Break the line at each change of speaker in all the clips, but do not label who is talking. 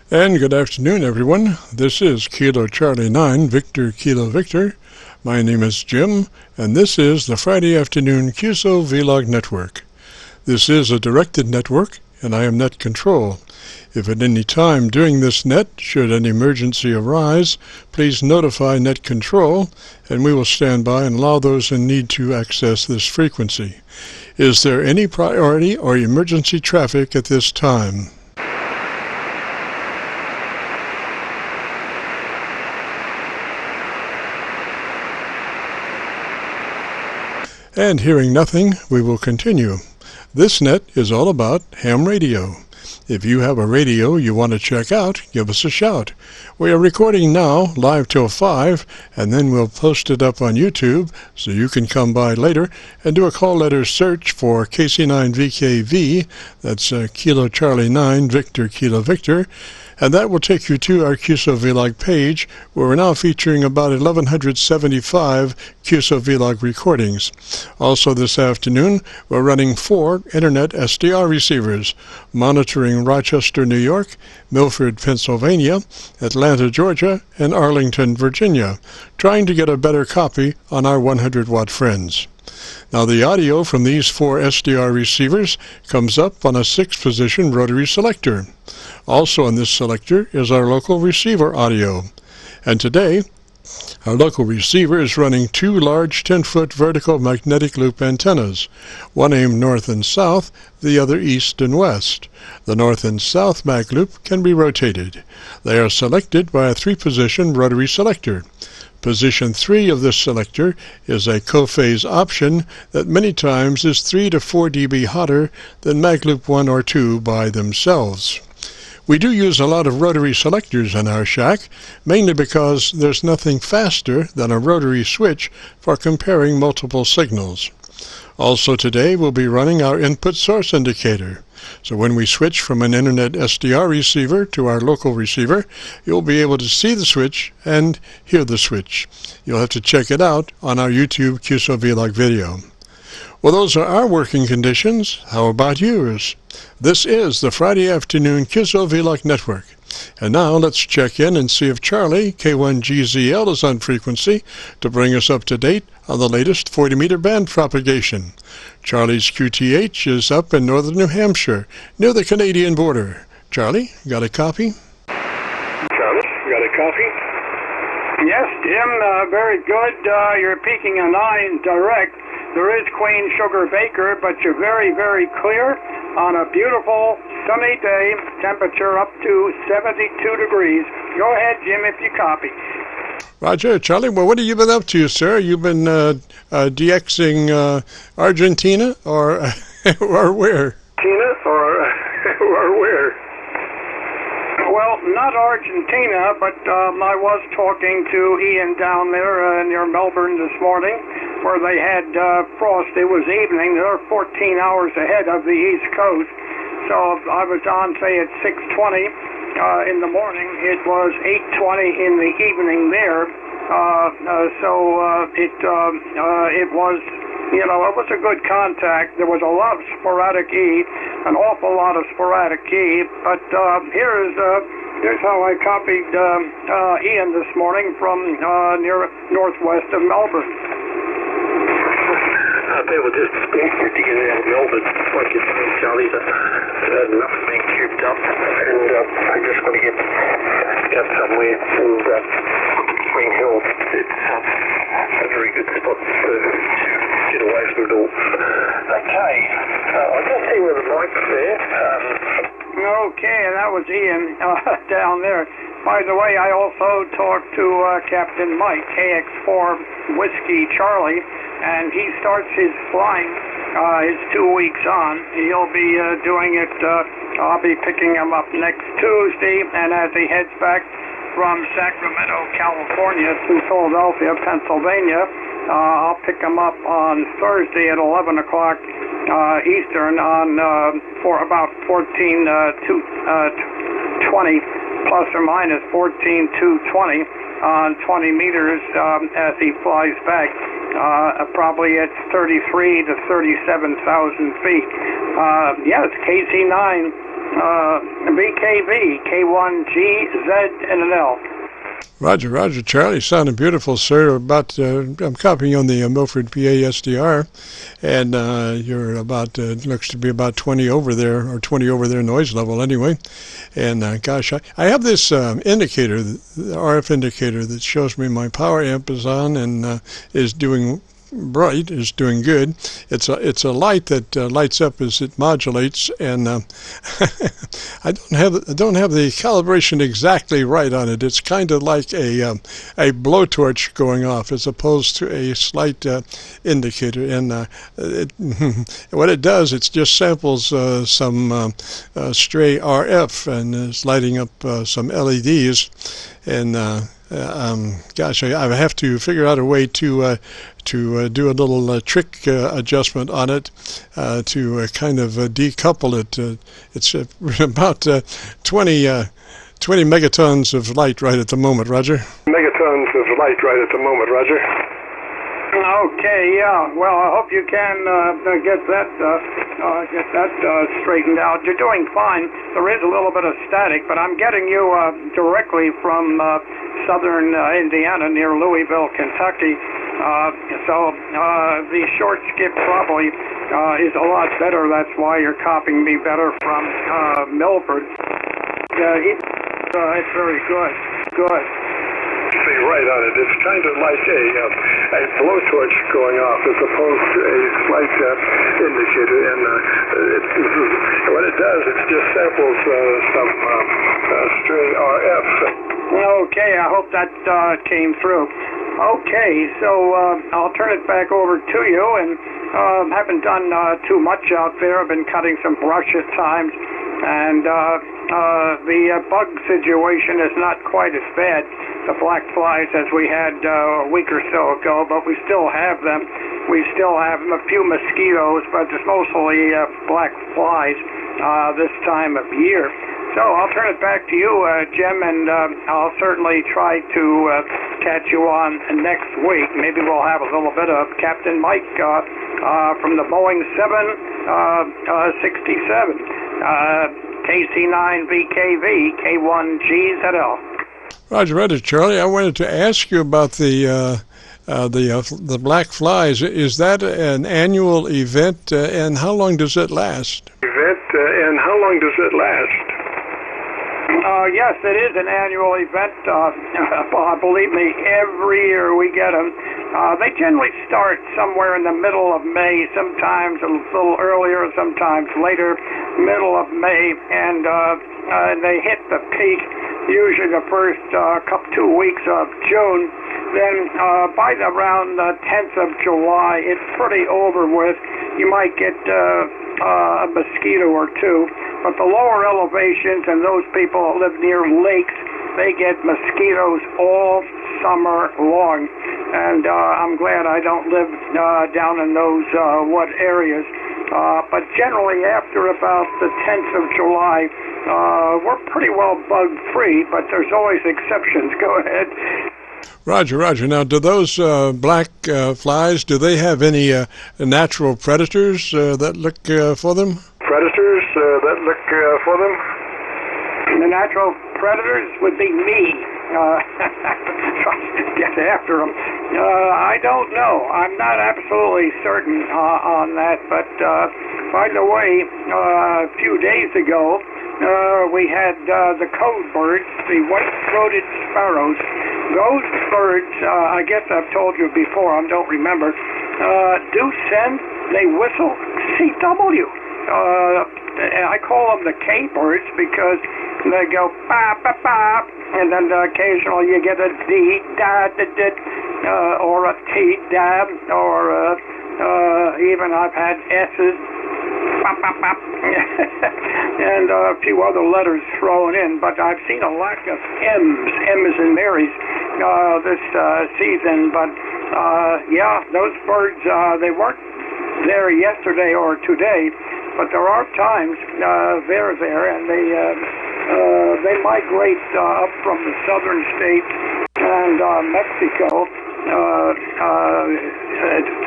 And good afternoon, everyone. This is Kilo Charlie 9, Victor Kilo Victor. My name is Jim, and this is the Friday afternoon QSO-VLOG network. This is a directed network, and I am net control. If at any time during this net, should an emergency arise, please notify net control, and we will stand by and allow those in need to access this frequency. Is there any priority or emergency traffic at this time? And hearing nothing, we will continue. This net is all about ham radio. If you have a radio you want to check out, give us a shout. We are recording now, live till 5, and then we'll post it up on YouTube, so you can come by later and do a call letter search for KC9VKV, that's Kilo Charlie 9, Victor Kilo Victor, and that will take you to our QSO-VLOG page, where we're now featuring about 1,175 QSO-VLOG recordings. Also this afternoon, we're running 4 Internet SDR receivers, monitoring Rochester, New York, Milford, Pennsylvania, Atlanta, Georgia, and Arlington, Virginia, trying to get a better copy on our 100-watt friends. Now the audio from these 4 SDR receivers comes up on a 6-position rotary selector. Also on this selector is our local receiver audio. And today, our local receiver is running 2 large 10-foot vertical magnetic loop antennas, one aimed north and south, the other east and west. The north and south mag loop can be rotated. They are selected by a 3-position rotary selector. Position 3 of this selector is a co-phase option that many times is 3 to 4 dB hotter than mag loop 1 or 2 by themselves. We do use a lot of rotary selectors in our shack, mainly because there's nothing faster than a rotary switch for comparing multiple signals. Also today we'll be running our input source indicator. So when we switch from an Internet SDR receiver to our local receiver, you'll be able to see the switch and hear the switch. You'll have to check it out on our YouTube QSO-VLOG video. Well, those are our working conditions. How about yours? This is the Friday afternoon QSO-VLOG network. And now let's check in and see if Charlie, K1GZL, is on frequency to bring us up to date on the latest 40-meter band propagation. Charlie's QTH is up in northern New Hampshire, near the Canadian border. Charlie, got a copy?
Charlie, got a copy? Yes, Jim, very good. You're peaking a 9 direct. There is Queen Sugar Baker, but you're very, very clear on a beautiful sunny day, temperature up to 72 degrees. Go ahead, Jim, if you copy.
Roger. Charlie, well, what have you been up to, sir? You've been DXing Argentina or or where?
Argentina or where? Well, not Argentina, but I was talking to Ian down there near Melbourne this morning, where they had frost. It was evening. They're 14 hours ahead of the East Coast. So I was on, say, at 6:20 in the morning. It was 8:20 in the evening there. It was, it was a good contact. There was a lot of sporadic E, an awful lot of sporadic E. But here's how I copied Ian this morning from near northwest of Melbourne.
They were just desperate to get out of Melbourne, like you said, Charlie. Had enough of being cubed up, and I just want to get somewhere. And Green Hill, it's a very good spot to get away from it all. Okay, I can't see where the mic's there.
Okay, and that was Ian down there. By the way, I also talked to Captain Mike, KX4 Whiskey Charlie, and he starts his flying his 2 weeks on. He'll be doing it, I'll be picking him up next Tuesday, and as he heads back from Sacramento, California to Philadelphia, Pennsylvania, I'll pick him up on Thursday at 11 o'clock Eastern on for about 14:20 plus or minus 14:220 on 20 meters as he flies back. Probably at 33 to 37,000 feet. Yes, KC9 VKV, K1G, Z, and an L.
Roger, Roger, Charlie. Sounded beautiful, sir. I'm copying on the Milford, PA SDR, and you're about, looks to be about 20 over there, or 20 over there noise level anyway. And gosh, I have this indicator, the RF indicator, that shows me my power amp is on and is doing bright, is doing good. It's a light that lights up as it modulates, and I don't have the calibration exactly right on it. It's kind of like a blowtorch going off as opposed to a slight indicator. And what it does, it just samples some stray RF and is lighting up some LEDs. And gosh, I have to figure out a way to do a little trick adjustment on it to kind of decouple it. It's about 20 megatons of light right at the moment, Roger.
Megatons of light right at the moment, Roger.
Okay, yeah. Well, I hope you can get that straightened out. You're doing fine. There is a little bit of static, but I'm getting you directly from southern Indiana near Louisville, Kentucky. So the short skip probably is a lot better. That's why you're copying me better from Milford. It's very good. Good.
Right on it. It's kind of like a blowtorch going off as opposed to a slight indicator. And what it does, it just samples some stray RF.
Okay, I hope that came through. Okay, so I'll turn it back over to you, and haven't done too much out there. I've been cutting some brush at times, and the bug situation is not quite as bad, the black flies, as we had a week or so ago, but we still have them. We still have a few mosquitoes, but it's mostly black flies this time of year. So I'll turn it back to you, Jim, and I'll certainly try to catch you on next week. Maybe we'll have a little bit of Captain Mike from the Boeing 767, KC9VKV, K1GZL.
Roger, Roger, Charlie. I wanted to ask you about the black flies. Is that an annual event, and how long does it last?
And how long does it last?
Yes, it is an annual event. Believe me, every year we get them. They generally start somewhere in the middle of May, sometimes a little earlier, sometimes later, middle of May, and they hit the peak usually the first 2 weeks of June. Then by around the 10th of July, it's pretty over with. You might get a mosquito or two, but the lower elevations and those people that live near lakes, they get mosquitoes all summer long. And I'm glad I don't live down in those wet areas. But generally, after about the 10th of July, we're pretty well bug-free, but there's always exceptions. Go ahead.
Roger, Roger. Now, do those black flies, do they have any natural predators that look for them?
Predators that look for them?
The natural predators would be me. Get after them. I don't know. I'm not absolutely certain on that, but by the way, a few days ago, we had the code birds, the white-throated sparrows. Those birds, I guess I've told you before, I don't remember, do send, they whistle CW. I call them the K birds because they go ba ba ba, and then occasionally you get a D da da da, or a T da, or even I've had S's, bop, bop, bop, and a few other letters thrown in. But I've seen a lack of M's and Mary's this season. But yeah, those birds, they weren't there yesterday or today. But there are times they're there, and they migrate up from the southern states and Mexico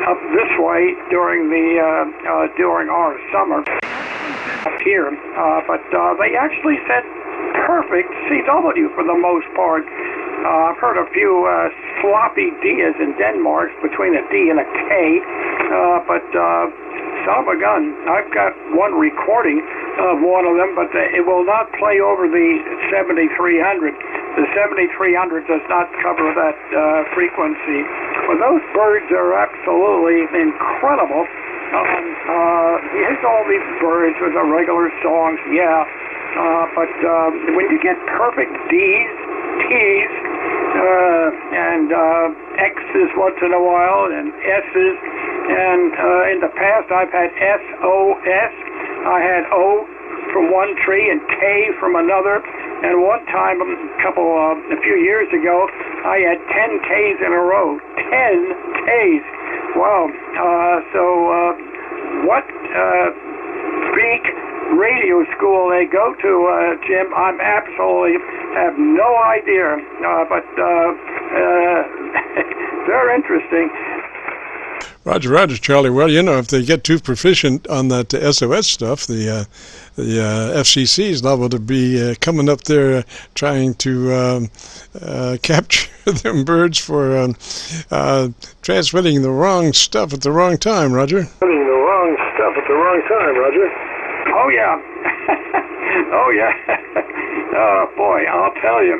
up this way during our summer. here, but they actually said perfect CW for the most part. I've heard a few sloppy D's in Denmark between a D and a K, but son of a gun, I've got one recording of one of them, but it will not play over the 7300. The 7300 does not cover that frequency. But those birds are absolutely incredible. Here's all these birds with the regular songs, yeah. But when you get perfect D's, T's, and X's once in a while, and S's, and in the past I've had SOS. I had O from one tree and K from another, and one time, a few years ago, I had 10 Ks in a row. 10 Ks. Wow. What big radio school they go to, Jim, I'm absolutely have no idea, but they're interesting.
Roger, Charlie. Well, you know, if they get too proficient on that SOS stuff, the FCC's liable to be coming up there trying to capture them birds for transmitting the wrong stuff at the wrong time, Roger.
Putting the wrong stuff at the wrong time, Roger.
Oh, yeah. Oh, yeah. Oh, boy, I'll tell you.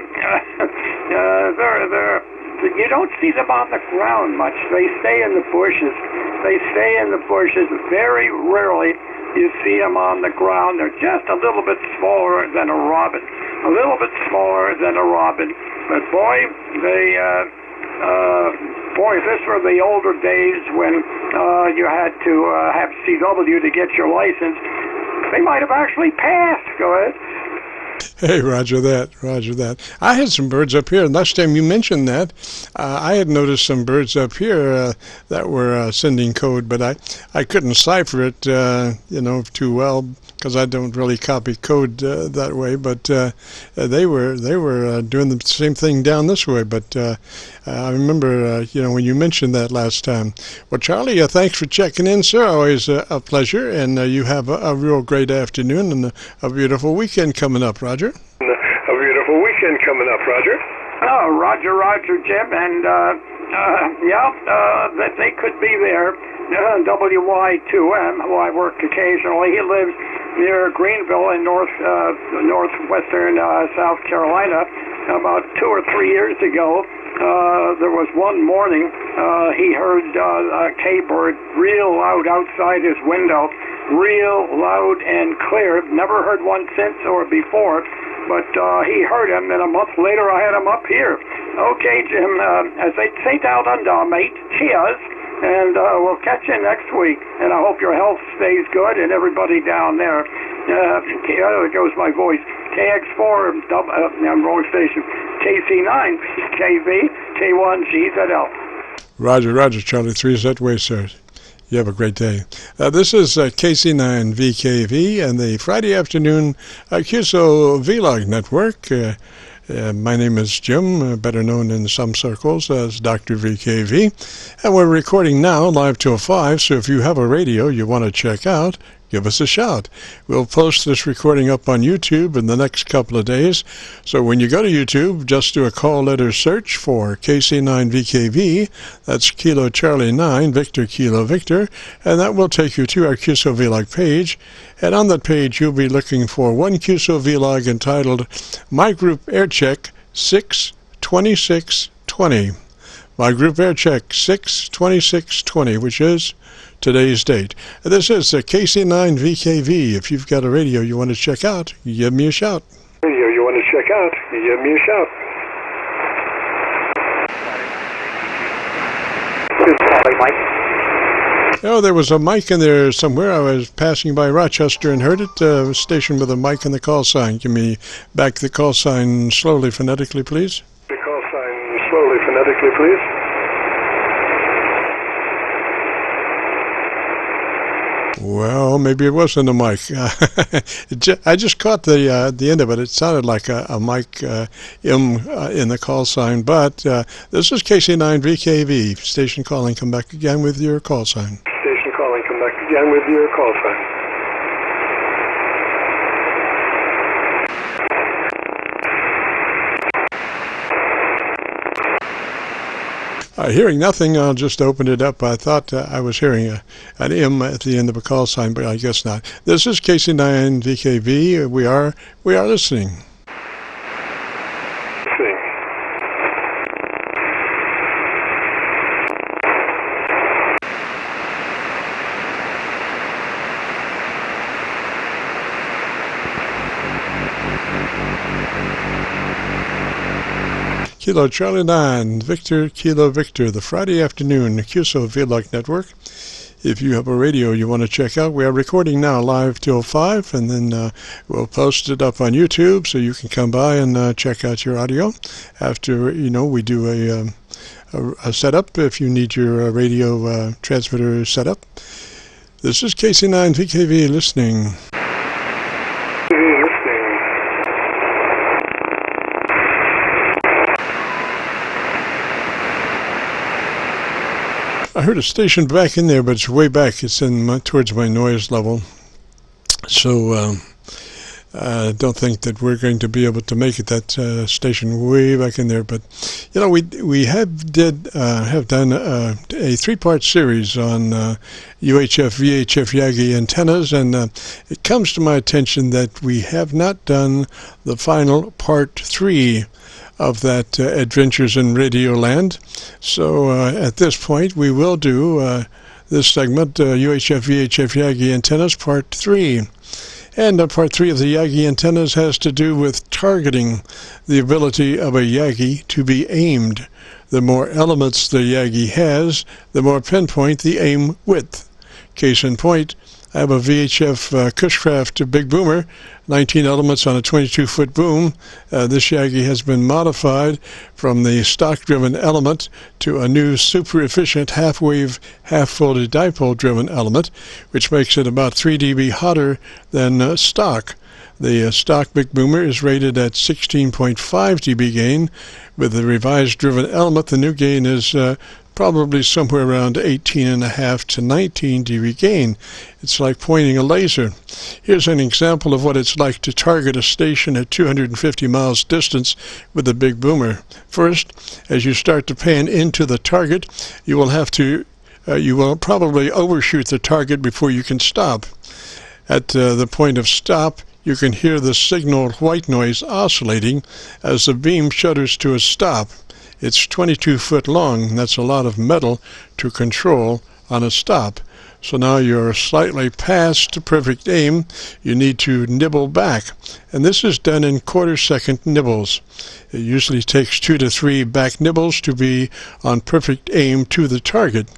You don't see them on the ground much. They stay in the bushes. Very rarely you see them on the ground. They're just a little bit smaller than a robin. But boy, this were the older days when you had to have CW to get your license. They might have actually passed. Go ahead.
Hey, Roger that. I had some birds up here. Last time you mentioned that, I had noticed some birds up here that were sending code, but I couldn't cipher it, too well because I don't really copy code that way. But they were doing the same thing down this way. But I remember, when you mentioned that last time. Well, Charlie, thanks for checking in, sir. Always a pleasure, and you have a real great afternoon and a beautiful weekend coming up, Roger.
A beautiful weekend coming up, Roger.
Oh, Roger, Jim, and that they could be there. WY2M, who I work occasionally, he lives near Greenville in northwestern South Carolina. About 2 or 3 years ago, there was one morning he heard a K-bird real loud outside his window, real loud and clear. Never heard one since or before, but he heard him, and a month later I had him up here. Okay, Jim, as they say down under, mate, cheers, and we'll catch you next week, and I hope your health stays good and everybody down there. There goes my voice. KX4, I'm wrong station, KC9VKV, K1GZL.
Roger, Charlie, 3Z way, sir. You have a great day. This is KC9VKV and the Friday afternoon QSO-VLOG network. My name is Jim, better known in some circles as Dr. VKV, and we're recording now live till 5, so if you have a radio you want to check out, give us a shout. We'll post this recording up on YouTube in the next couple of days. So when you go to YouTube, just do a call letter search for KC9VKV. That's Kilo Charlie 9, Victor Kilo Victor. And that will take you to our QSO Vlog page. And on that page, you'll be looking for one QSO Vlog entitled My Group Aircheck 62620. My Group Aircheck 62620, which is today's date. This is KC9VKV. If you've got a radio you want to check out, give me a shout.
Radio you want to check out, give me a shout.
Oh, there was a mic in there somewhere. I was passing by Rochester and heard it. A station with a mic and the call sign. Give me back the call sign slowly, phonetically, please.
The call sign slowly, phonetically, please.
Well, maybe it wasn't a mic. I just caught the end of it. It sounded like a mic in the call sign. But this is KC9VKV. Station calling. Come back again with your call sign.
Station calling. Come back again with your call sign.
Hearing nothing, I'll just open it up. I thought I was hearing an M at the end of a call sign, but I guess not. This is KC9VKV. We are listening. Kilo Charlie 9, Victor, Kilo Victor, the Friday afternoon QSO-VLOG network. If you have a radio you want to check out, we are recording now live till 5, and then we'll post it up on YouTube so you can come by and check out your audio. After, we do a setup if you need your radio transmitter set up. This is KC9VKV listening. I heard a station back in there, but it's way back. It's towards my noise level. So I don't think that we're going to be able to make it, that station way back in there. But, we have done a 3-part series on UHF, VHF, Yagi antennas, and it comes to my attention that we have not done the final part 3 of that Adventures in Radioland. So at this point we will do this segment, UHF, VHF, Yagi antennas, part 3. And part 3 of the Yagi antennas has to do with targeting, the ability of a Yagi to be aimed. The more elements the Yagi has, the more pinpoint the aim width. Case in point, I have a VHF Cushcraft Big Boomer, 19 elements on a 22-foot boom. This Yagi has been modified from the stock-driven element to a new super-efficient half-wave, half-folded dipole-driven element, which makes it about 3 dB hotter than stock. The stock Big Boomer is rated at 16.5 dB gain. With the revised driven element, the new gain is probably somewhere around 18.5 to 19 dB gain. It's like pointing a laser. Here's an example of what it's like to target a station at 250 miles distance with a Big Boomer. First, as you start to pan into the target, you will probably overshoot the target before you can stop. At the point of stop, you can hear the signal white noise oscillating as the beam shudders to a stop. It's 22 foot long. That's a lot of metal to control on a stop. So now you're slightly past perfect aim. You need to nibble back. And this is done in quarter-second nibbles. It usually takes 2 to 3 back nibbles to be on perfect aim to the target.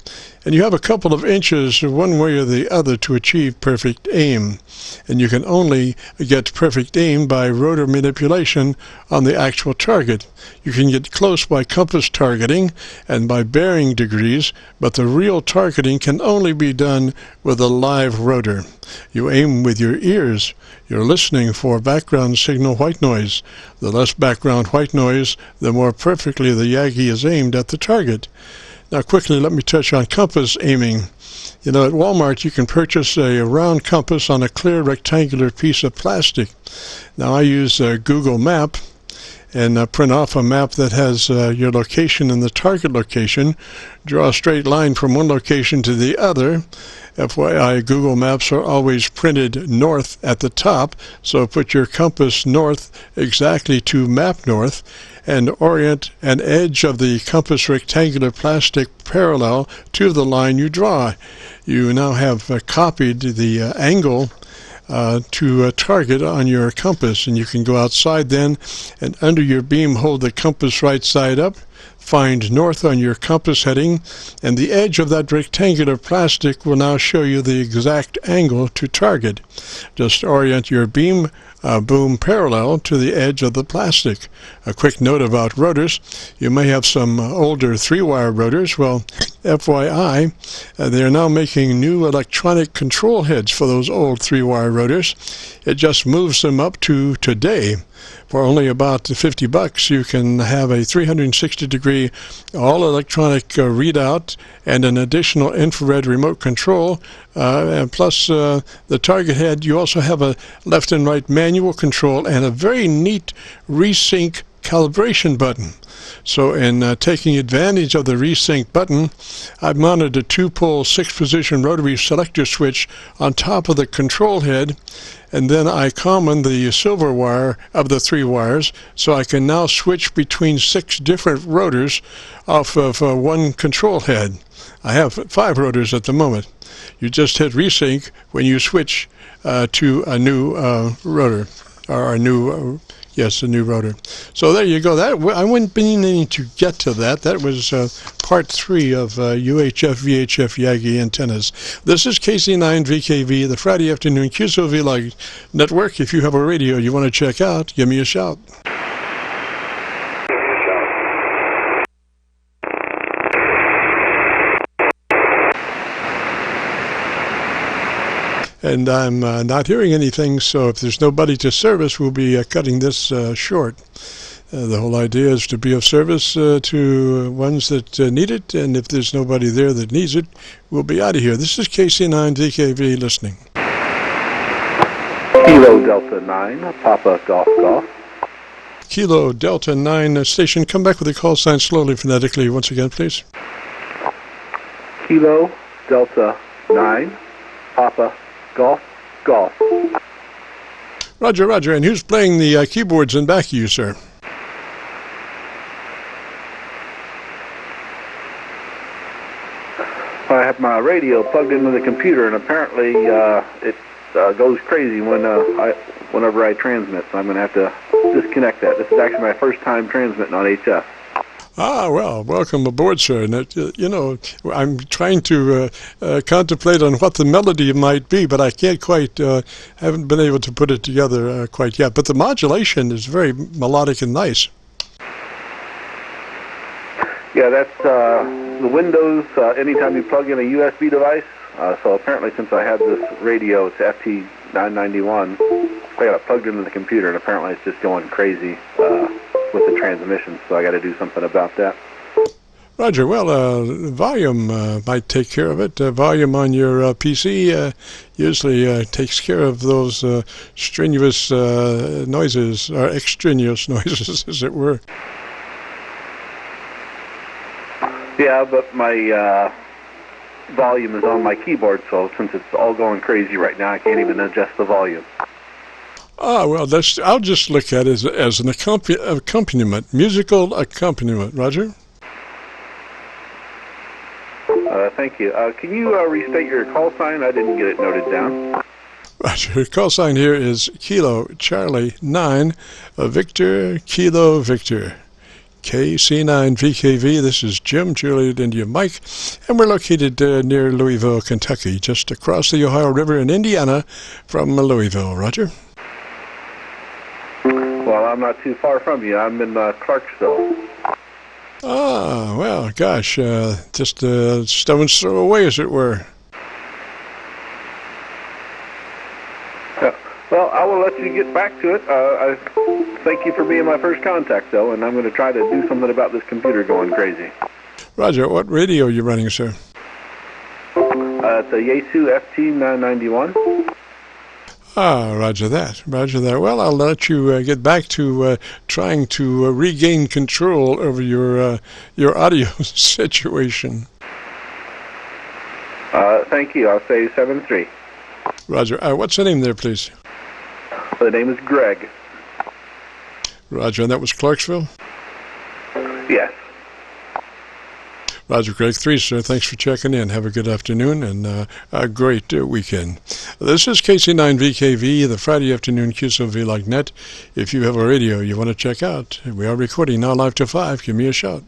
And you have a couple of inches one way or the other to achieve perfect aim. And you can only get perfect aim by rotor manipulation on the actual target. You can get close by compass targeting and by bearing degrees, but the real targeting can only be done with a live rotor. You aim with your ears. You're listening for background signal white noise. The less background white noise, the more perfectly the Yagi is aimed at the target. Now quickly, let me touch on compass aiming. At Walmart you can purchase a round compass on a clear rectangular piece of plastic. Now I use Google Map and print off a map that has your location and the target location. Draw a straight line from one location to the other. FYI, Google Maps are always printed north at the top, so put your compass north exactly to map north and orient an edge of the compass rectangular plastic parallel to the line you draw. You now have copied the angle to a target on your compass, and you can go outside then and under your beam hold the compass right side up, find north on your compass heading, and the edge of that rectangular plastic will now show you the exact angle to target. Just orient your beam boom parallel to the edge of the plastic. A quick note about rotors. You may have some older 3-wire rotors. Well, FYI, they are now making new electronic control heads for those old 3-wire rotors. It just moves them up to today. For only about $50, you can have a 360-degree all-electronic readout and an additional infrared remote control. And plus the target head, you also have a left and right manual control and a very neat resync calibration button. So in taking advantage of the resync button, I've mounted a 2-pole 6-position rotary selector switch on top of the control head, and then I common the silver wire of the 3 wires, so I can now switch between 6 different rotors off of one control head. I have 5 rotors at the moment. You just hit resync when you switch to a new rotor, or a new rotor. So there you go. That I wouldn't be needing to get to that. That was part 3 of UHF VHF Yagi antennas. This is KC9VKV, the Friday afternoon QSO-VLOG network. If you have a radio you want to check out, give me a shout. And I'm not hearing anything, so if there's nobody to service, we'll be cutting this short. The whole idea is to be of service to ones that need it, and if there's nobody there that needs it, we'll be out of here. This is KC9VKV listening.
Kilo Delta 9, Papa Golf Golf.
Kilo Delta 9 station, come back with the call sign slowly, phonetically, once again, please.
Kilo Delta 9, Papa Golf Golf.
Roger, roger. And who's playing the keyboards in back of you, sir?
I have my radio plugged into the computer, and apparently it goes crazy whenever I transmit, so I'm going to have to disconnect that. This is actually my first time transmitting on HF.
Ah, well, welcome aboard, sir. And, you know, I'm trying to contemplate on what the melody might be, but I can't quite, haven't been able to put it together quite yet. But the modulation is very melodic and nice.
Yeah, that's the Windows, anytime you plug in a USB device. So apparently since I have this radio, it's FT991, I got it plugged into the computer, and apparently it's just going crazy with the transmission, so I got to do something about that.
Roger. Well, volume might take care of it. Volume on your PC usually takes care of those strenuous noises, or extraneous noises, as it were.
Yeah, but my volume is on my keyboard, so since it's all going crazy right now, I can't even adjust the volume.
Ah, well, I'll just look at it as an accompaniment, musical accompaniment. Roger?
Thank you. Can you restate your call sign? I didn't get it noted down.
Roger. Call sign here is Kilo Charlie 9, Victor Kilo Victor. KC9VKV. This is Jim, Juliet India Mike, and we're located near Louisville, Kentucky, just across the Ohio River in Indiana from Louisville. Roger?
Well, I'm not too far from you. I'm in Clarksville.
Ah, well, gosh, just a stone's throw away, as it were.
Well, I will let you get back to it. I thank you for being my first contact, though, and I'm going to try to do something about this computer going crazy.
Roger. What radio are you running, sir?
It's a Yaesu FT991.
Ah, roger that. Roger that. Well, I'll let you get back to trying to regain control over your audio situation.
Thank you. I'll say 7-3.
Roger. What's the name there, please?
The name is Greg.
Roger. And that was Clarksville?
Yes.
Roger, Greg 3, sir. Thanks for checking in. Have a good afternoon and a great weekend. This is KC9VKV, the Friday afternoon QSO-VLOG net. If you have a radio you want to check out, we are recording now live till 5. Give me a shout.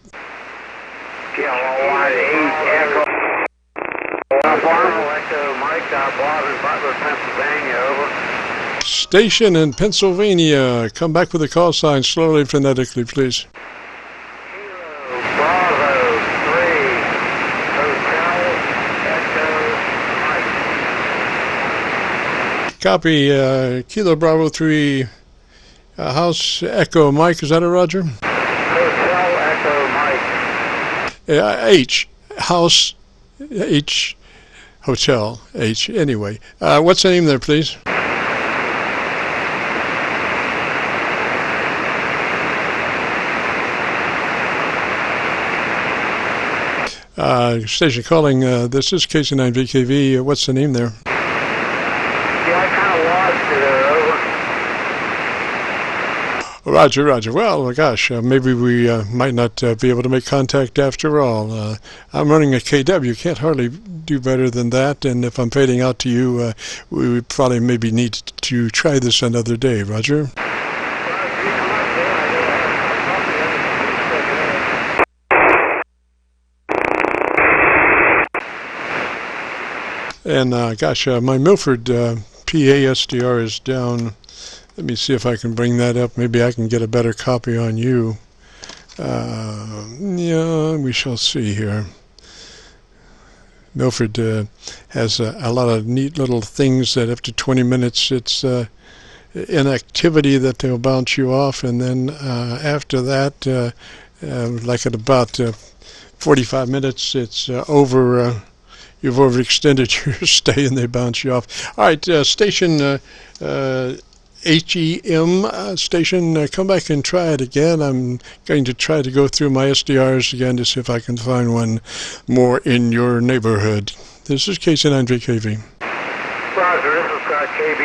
Station in Pennsylvania. Come back with the call sign slowly, phonetically, please. Copy. Kilo Bravo 3, House Echo Mike. Is that a Roger?
Hotel Echo Mike.
H. House H. Hotel H. Anyway, what's the name there, please? Station calling, this is KC9VKV. What's the name there?
Yeah, I kind of lost you there, over.
Roger, Roger. Well, gosh, maybe we might not be able to make contact after all. I'm running a KW. Can't hardly do better than that. And if I'm fading out to you, we would probably maybe need to try this another day. Roger? And gosh, my Milford PA SDR is down. Let me see if I can bring that up. Maybe I can get a better copy on you. Yeah, we shall see here. Milford has a lot of neat little things that after 20 minutes it's inactivity that they'll bounce you off, and then after that, like at about 45 minutes, it's over. You've overextended your stay and they bounce you off. All right, station HEM station, come back and try it again. I'm going to try to go through my SDRs again to see if I can find one more in your neighborhood. This is KC9VKV.
Roger, this is KB.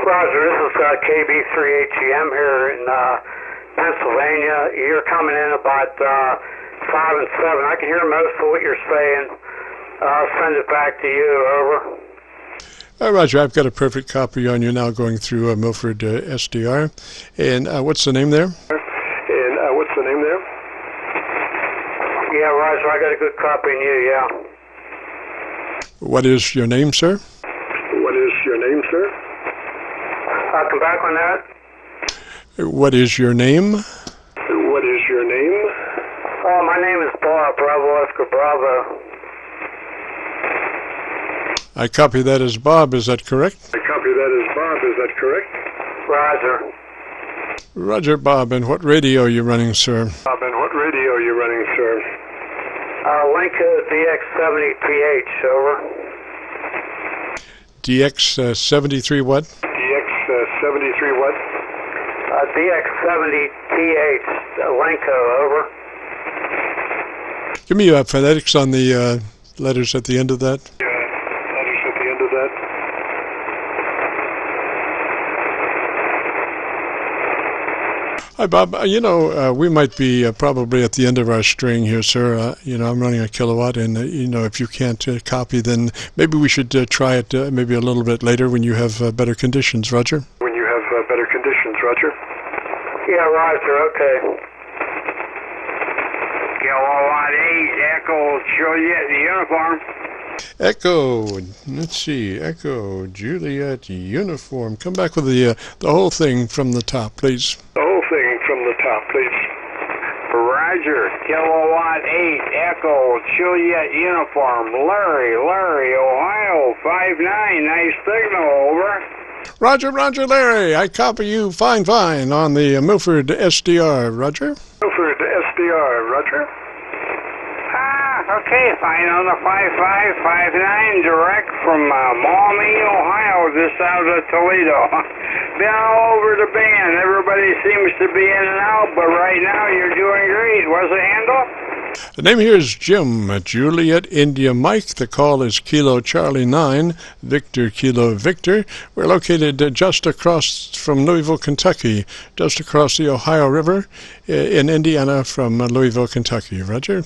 Roger, this is KB3HEM here in Pennsylvania. You're coming in about 5 and 7. I can hear most of what you're saying. I'll send it back to you, over.
Roger, I've got a perfect copy on you now going through Milford SDR. And what's the name there?
Yeah, Roger, I got a good copy on you, yeah.
What is your name, sir?
I'll come back on that.
What is your name?
Oh, my name is Bob, Bravo Oscar Bravo.
I copy that as Bob, is that correct?
Roger.
Roger, Bob. And what radio are you running, sir?
Linka DX70PH, over.
DX73 what?
DX70TH, Linko, over.
Give me phonetics on the letters at the end of that. Hi, Bob. You know, we might be probably at the end of our string here, sir. You know, I'm running a kilowatt, and, you know, if you can't copy, then maybe we should try it maybe a little bit later when you have better conditions, Roger?
Yeah, Roger, okay.
Kilowatt 8, Echo, Juliet, uniform.
Echo, let's see, Echo, Juliet, uniform. Come back with the whole thing from the top, please.
Roger, Kilowatt 8, Echo, Juliet, uniform. Larry, Ohio, 59, nice signal, over.
Roger, Larry. I copy you fine on the Milford SDR, Roger.
Okay, fine on the 5559, direct from Maumee, Ohio, just out of Toledo. Been all over the band. Everybody seems to be in and out, but right now you're doing great. What's the handle?
The name here is Jim, Juliet India Mike. The call is Kilo Charlie 9, Victor Kilo Victor. We're located just across from Louisville, Kentucky, just across the Ohio River in Indiana from Louisville, Kentucky. Roger?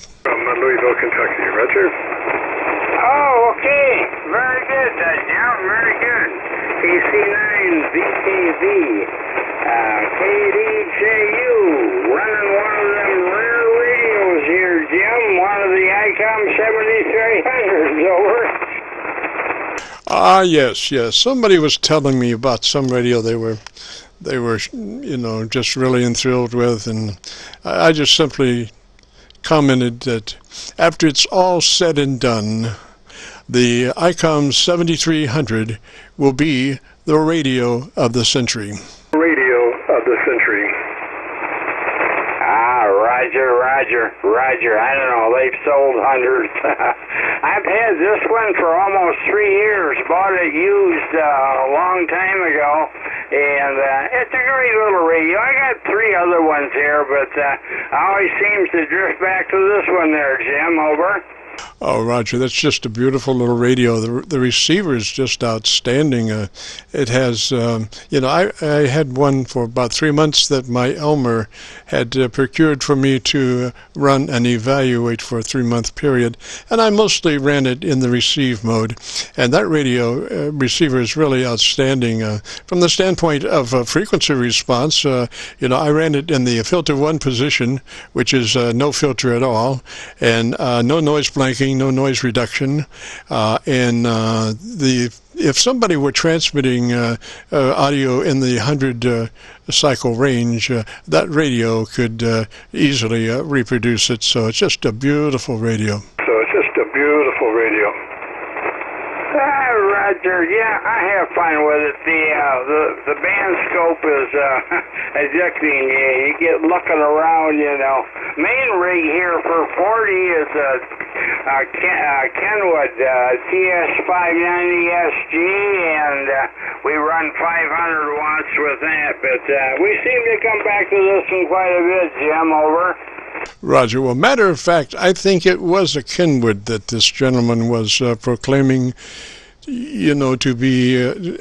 Oh, okay. Very good, Jim. Very good. KC9VKV, KDJU, running one of them rare radios here, Jim. One of the ICOM 7300s, over.
Yes. Somebody was telling me about some radio they were, you know, just really enthralled with, and I just simply commented that after it's all said and done, the ICOM 7300 will be the radio of the century.
Roger. I don't know. They've sold hundreds. I've had this one for almost 3 years. Bought it used a long time ago, and it's a great little radio. I got 3 other ones here, but I always seems to drift back to this one there, Jim, over.
Oh, Roger, that's just a beautiful little radio. The receiver is just outstanding. It has, I had one for about 3 months that my Elmer had procured for me to run and evaluate for a 3-month period, and I mostly ran it in the receive mode. And that radio receiver is really outstanding from the standpoint of frequency response. I ran it in the filter 1 position, which is no filter at all, and no noise blanking, no noise reduction, and if somebody were transmitting audio in the 100 cycle range, that radio could easily reproduce it. So it's just a beautiful radio.
Roger, yeah, I have fun with it. The band scope is addicting. You get looking around, Main rig here for 40 is a Kenwood TS590SG, and we run 500 watts with that. But we seem to come back to this one quite a bit, Jim. Over.
Roger. Well, matter of fact, I think it was a Kenwood that this gentleman was proclaiming, to be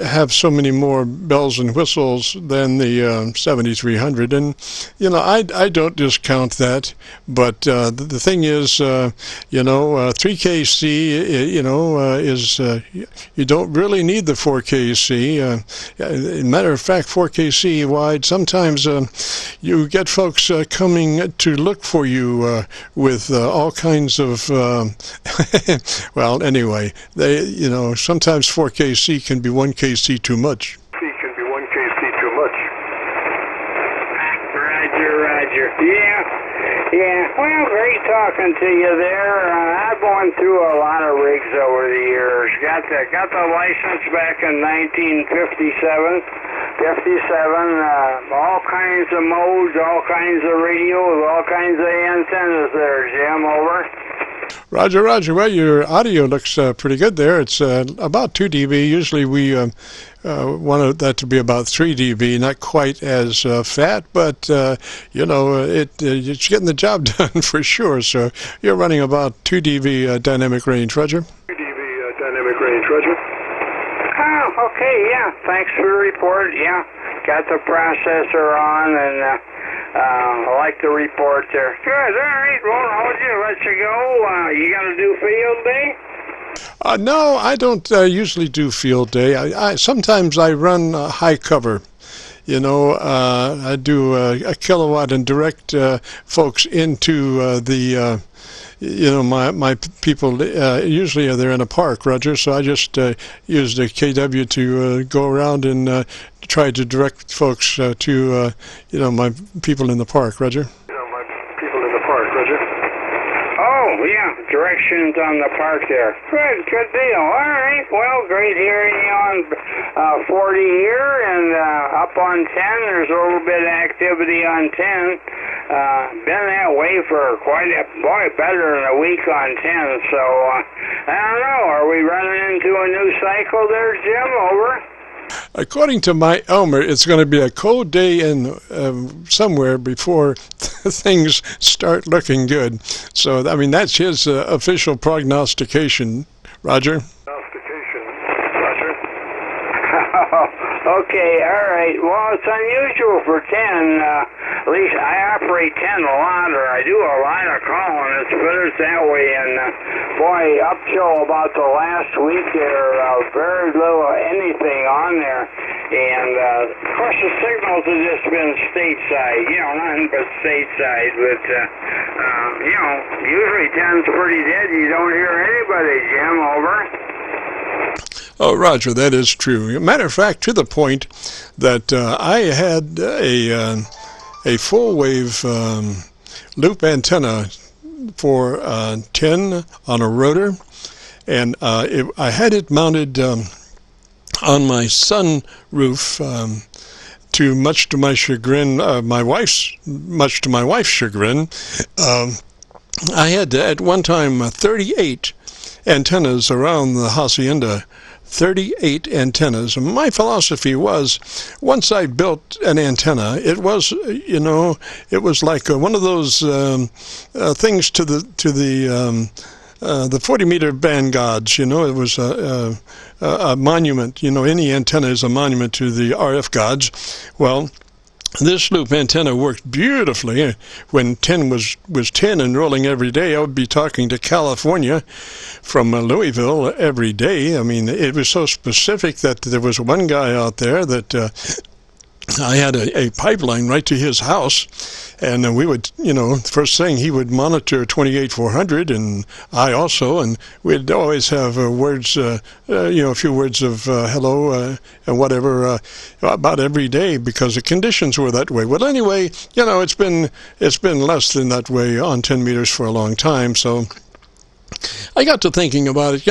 have so many more bells and whistles than the 7300, and I don't discount that, but the thing is, 3KC, is you don't really need the 4KC. Matter of fact, 4KC wide. Sometimes you get folks coming to look for you with all kinds of. Well, anyway, they sometimes 4KC can be 1KC too much.
Roger. Yeah. Well, great talking to you there. I've gone through a lot of rigs over the years. Got the license back in 1957. All kinds of modes, all kinds of radios, all kinds of antennas there, Jim. Over.
Roger. Well, your audio looks pretty good there. It's about 2 dB. Usually we want that to be about 3 dB, not quite as fat, but, it's getting the job done for sure. So you're running about 2 dB dynamic range, Roger?
2 dB dynamic range, Roger.
Oh, okay, yeah. Thanks for the report. Yeah, got the processor on, and I like the report there. Good, all right, won't hold you, let you go. You going to do field day?
No, I don't usually do field day. I sometimes I run high cover. I do a kilowatt and direct folks into the my people usually they're in a park, Roger, so I just use the KW to go around and try to direct folks to my people in the park, Roger.
Oh, yeah, directions on the park there. Good deal. All right, well, great hearing you on 40 here, and up on 10, there's a little bit of activity on 10. Been that way for better than a week on 10, so I don't know. Are we running into a new cycle there, Jim? Over.
According to my Elmer, it's going to be a cold day in somewhere before things start looking good. So, that's his official prognostication, Roger.
Okay, all right. Well, it's unusual for 10. At least I operate 10 a lot, or I do a lot of calling. It's better that way. And boy, up till about the last week, there very little anything on there. And of course, the signals have just been stateside. Nothing but stateside. But usually 10's pretty dead. You don't hear anybody, Jim. Over.
Oh, Roger, that is true. Matter of fact, to the point that I had a full wave loop antenna for 10 on a rotor, and I had it mounted on my sun roof. Much to my chagrin, much to my wife's chagrin, I had at one time 38 antennas around the hacienda. 38 antennas. My philosophy was, once I built an antenna, it was, it was like one of those things to the the 40-meter band gods. It was a monument. Any antenna is a monument to the RF gods. Well, this loop antenna worked beautifully. When 10 was 10 and rolling every day, I would be talking to California from Louisville every day. I mean, it was so specific that there was one guy out there that I had a pipeline right to his house, and we would, first thing he would monitor 28400, and I also, and we'd always have words, a few words of hello and whatever about every day because the conditions were that way. Well, anyway, it's been less than that way on 10 meters for a long time, so I got to thinking about it.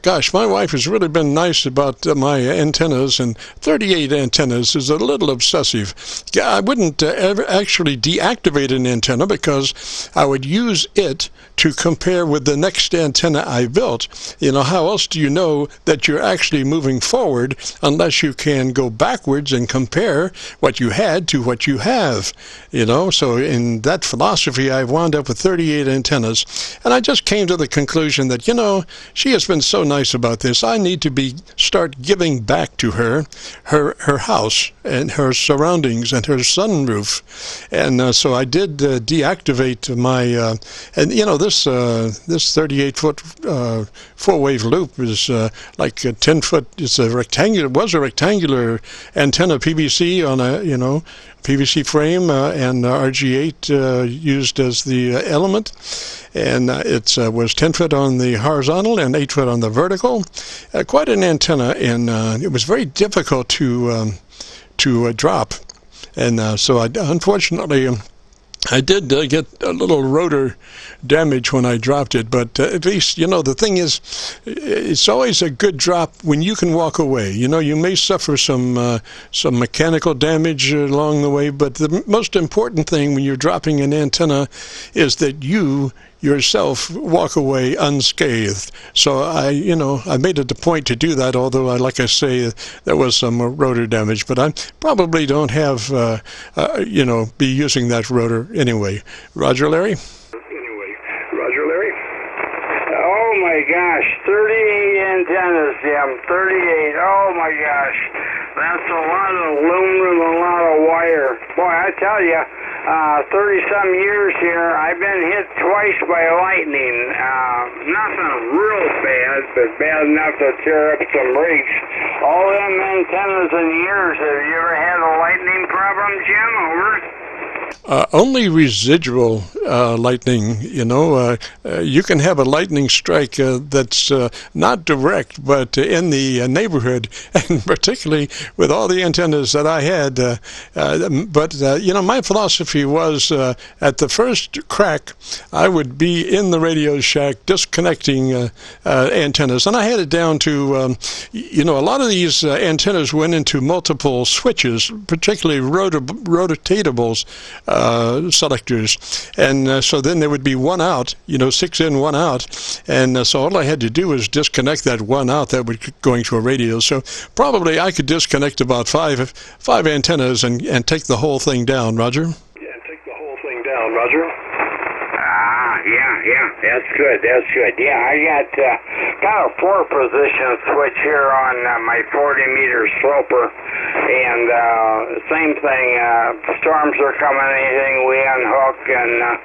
Gosh, my wife has really been nice about my antennas, and 38 antennas is a little obsessive. I wouldn't ever actually deactivate an antenna because I would use it to compare with the next antenna I built. How else do you know that you're actually moving forward unless you can go backwards and compare what you had to what you have? So in that philosophy, I wound up with 38 antennas, and I just came to the conclusion that, she has been so nice about this. I need to start giving back to her house and her surroundings and her sunroof. And so I did deactivate my, this 38-foot four-wave loop is like a 10-foot. It's a rectangular. Was a rectangular antenna PVC on a PVC frame and RG8 used as the element, and it was 10 foot on the horizontal and 8 foot on the vertical. Quite an antenna, and it was very difficult to drop, and so unfortunately. I did get a little rotor damage when I dropped it, but at least, the thing is, it's always a good drop when you can walk away. You may suffer some mechanical damage along the way, but the most important thing when you're dropping an antenna is that you yourself walk away unscathed. So I made it a point to do that, although like I say, there was some rotor damage, but I probably don't have, be using that rotor anyway. Roger, Larry?
Oh my gosh, 38 antennas, Jim, 38, oh my gosh. That's a lot of aluminum, a lot of wire. Boy, I tell you, 30-some years here, I've been hit twice by lightning. Nothing real bad, but bad enough to tear up some rigs. All them antennas in years, have you ever had a lightning problem, Jim? Over?
Only residual lightning. You can have a lightning strike that's not direct, but in the neighborhood, and particularly with all the antennas that I had. My philosophy was at the first crack, I would be in the Radio Shack disconnecting antennas, and I had it down to, a lot of these antennas went into multiple switches, particularly rotatables. Selectors, and so then there would be one out, 6 in, 1 out, and so all I had to do was disconnect that one out that would going to a radio. So probably I could disconnect about five antennas and take the whole thing down. Roger?
Yeah, take the whole thing down, Roger.
Yeah, that's good. Yeah, I got a 4-position switch here on my 40-meter sloper, and same thing, storms are coming, anything we unhook, and a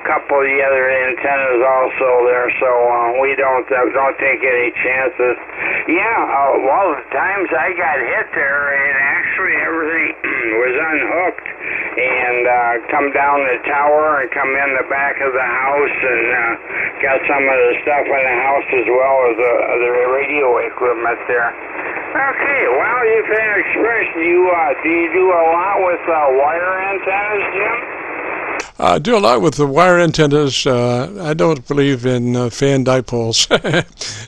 couple of the other antennas also there, so we don't take any chances. Yeah, well, the times I got hit there, it actually everything was unhooked, and come down the tower and come in the back of the house, and got some of the stuff in the house as well as the radio equipment there. Okay, well, you've had experience. Do you do a lot with wire antennas, Jim?
I do a lot with the wire antennas. I don't believe in fan dipoles.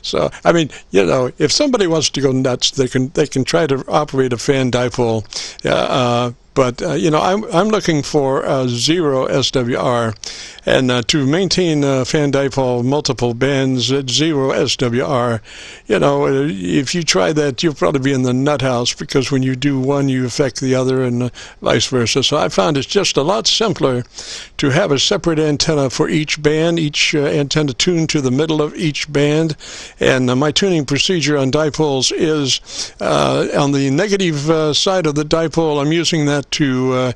So, I mean, if somebody wants to go nuts, they can try to operate a fan dipole. But I'm looking for 0 SWR, and to maintain fan dipole multiple bands at 0 SWR, if you try that, you'll probably be in the nut house, because when you do one, you affect the other, and vice versa. So I found it's just a lot simpler to have a separate antenna for each band, each antenna tuned to the middle of each band. And my tuning procedure on dipoles is on the negative side of the dipole, I'm using that to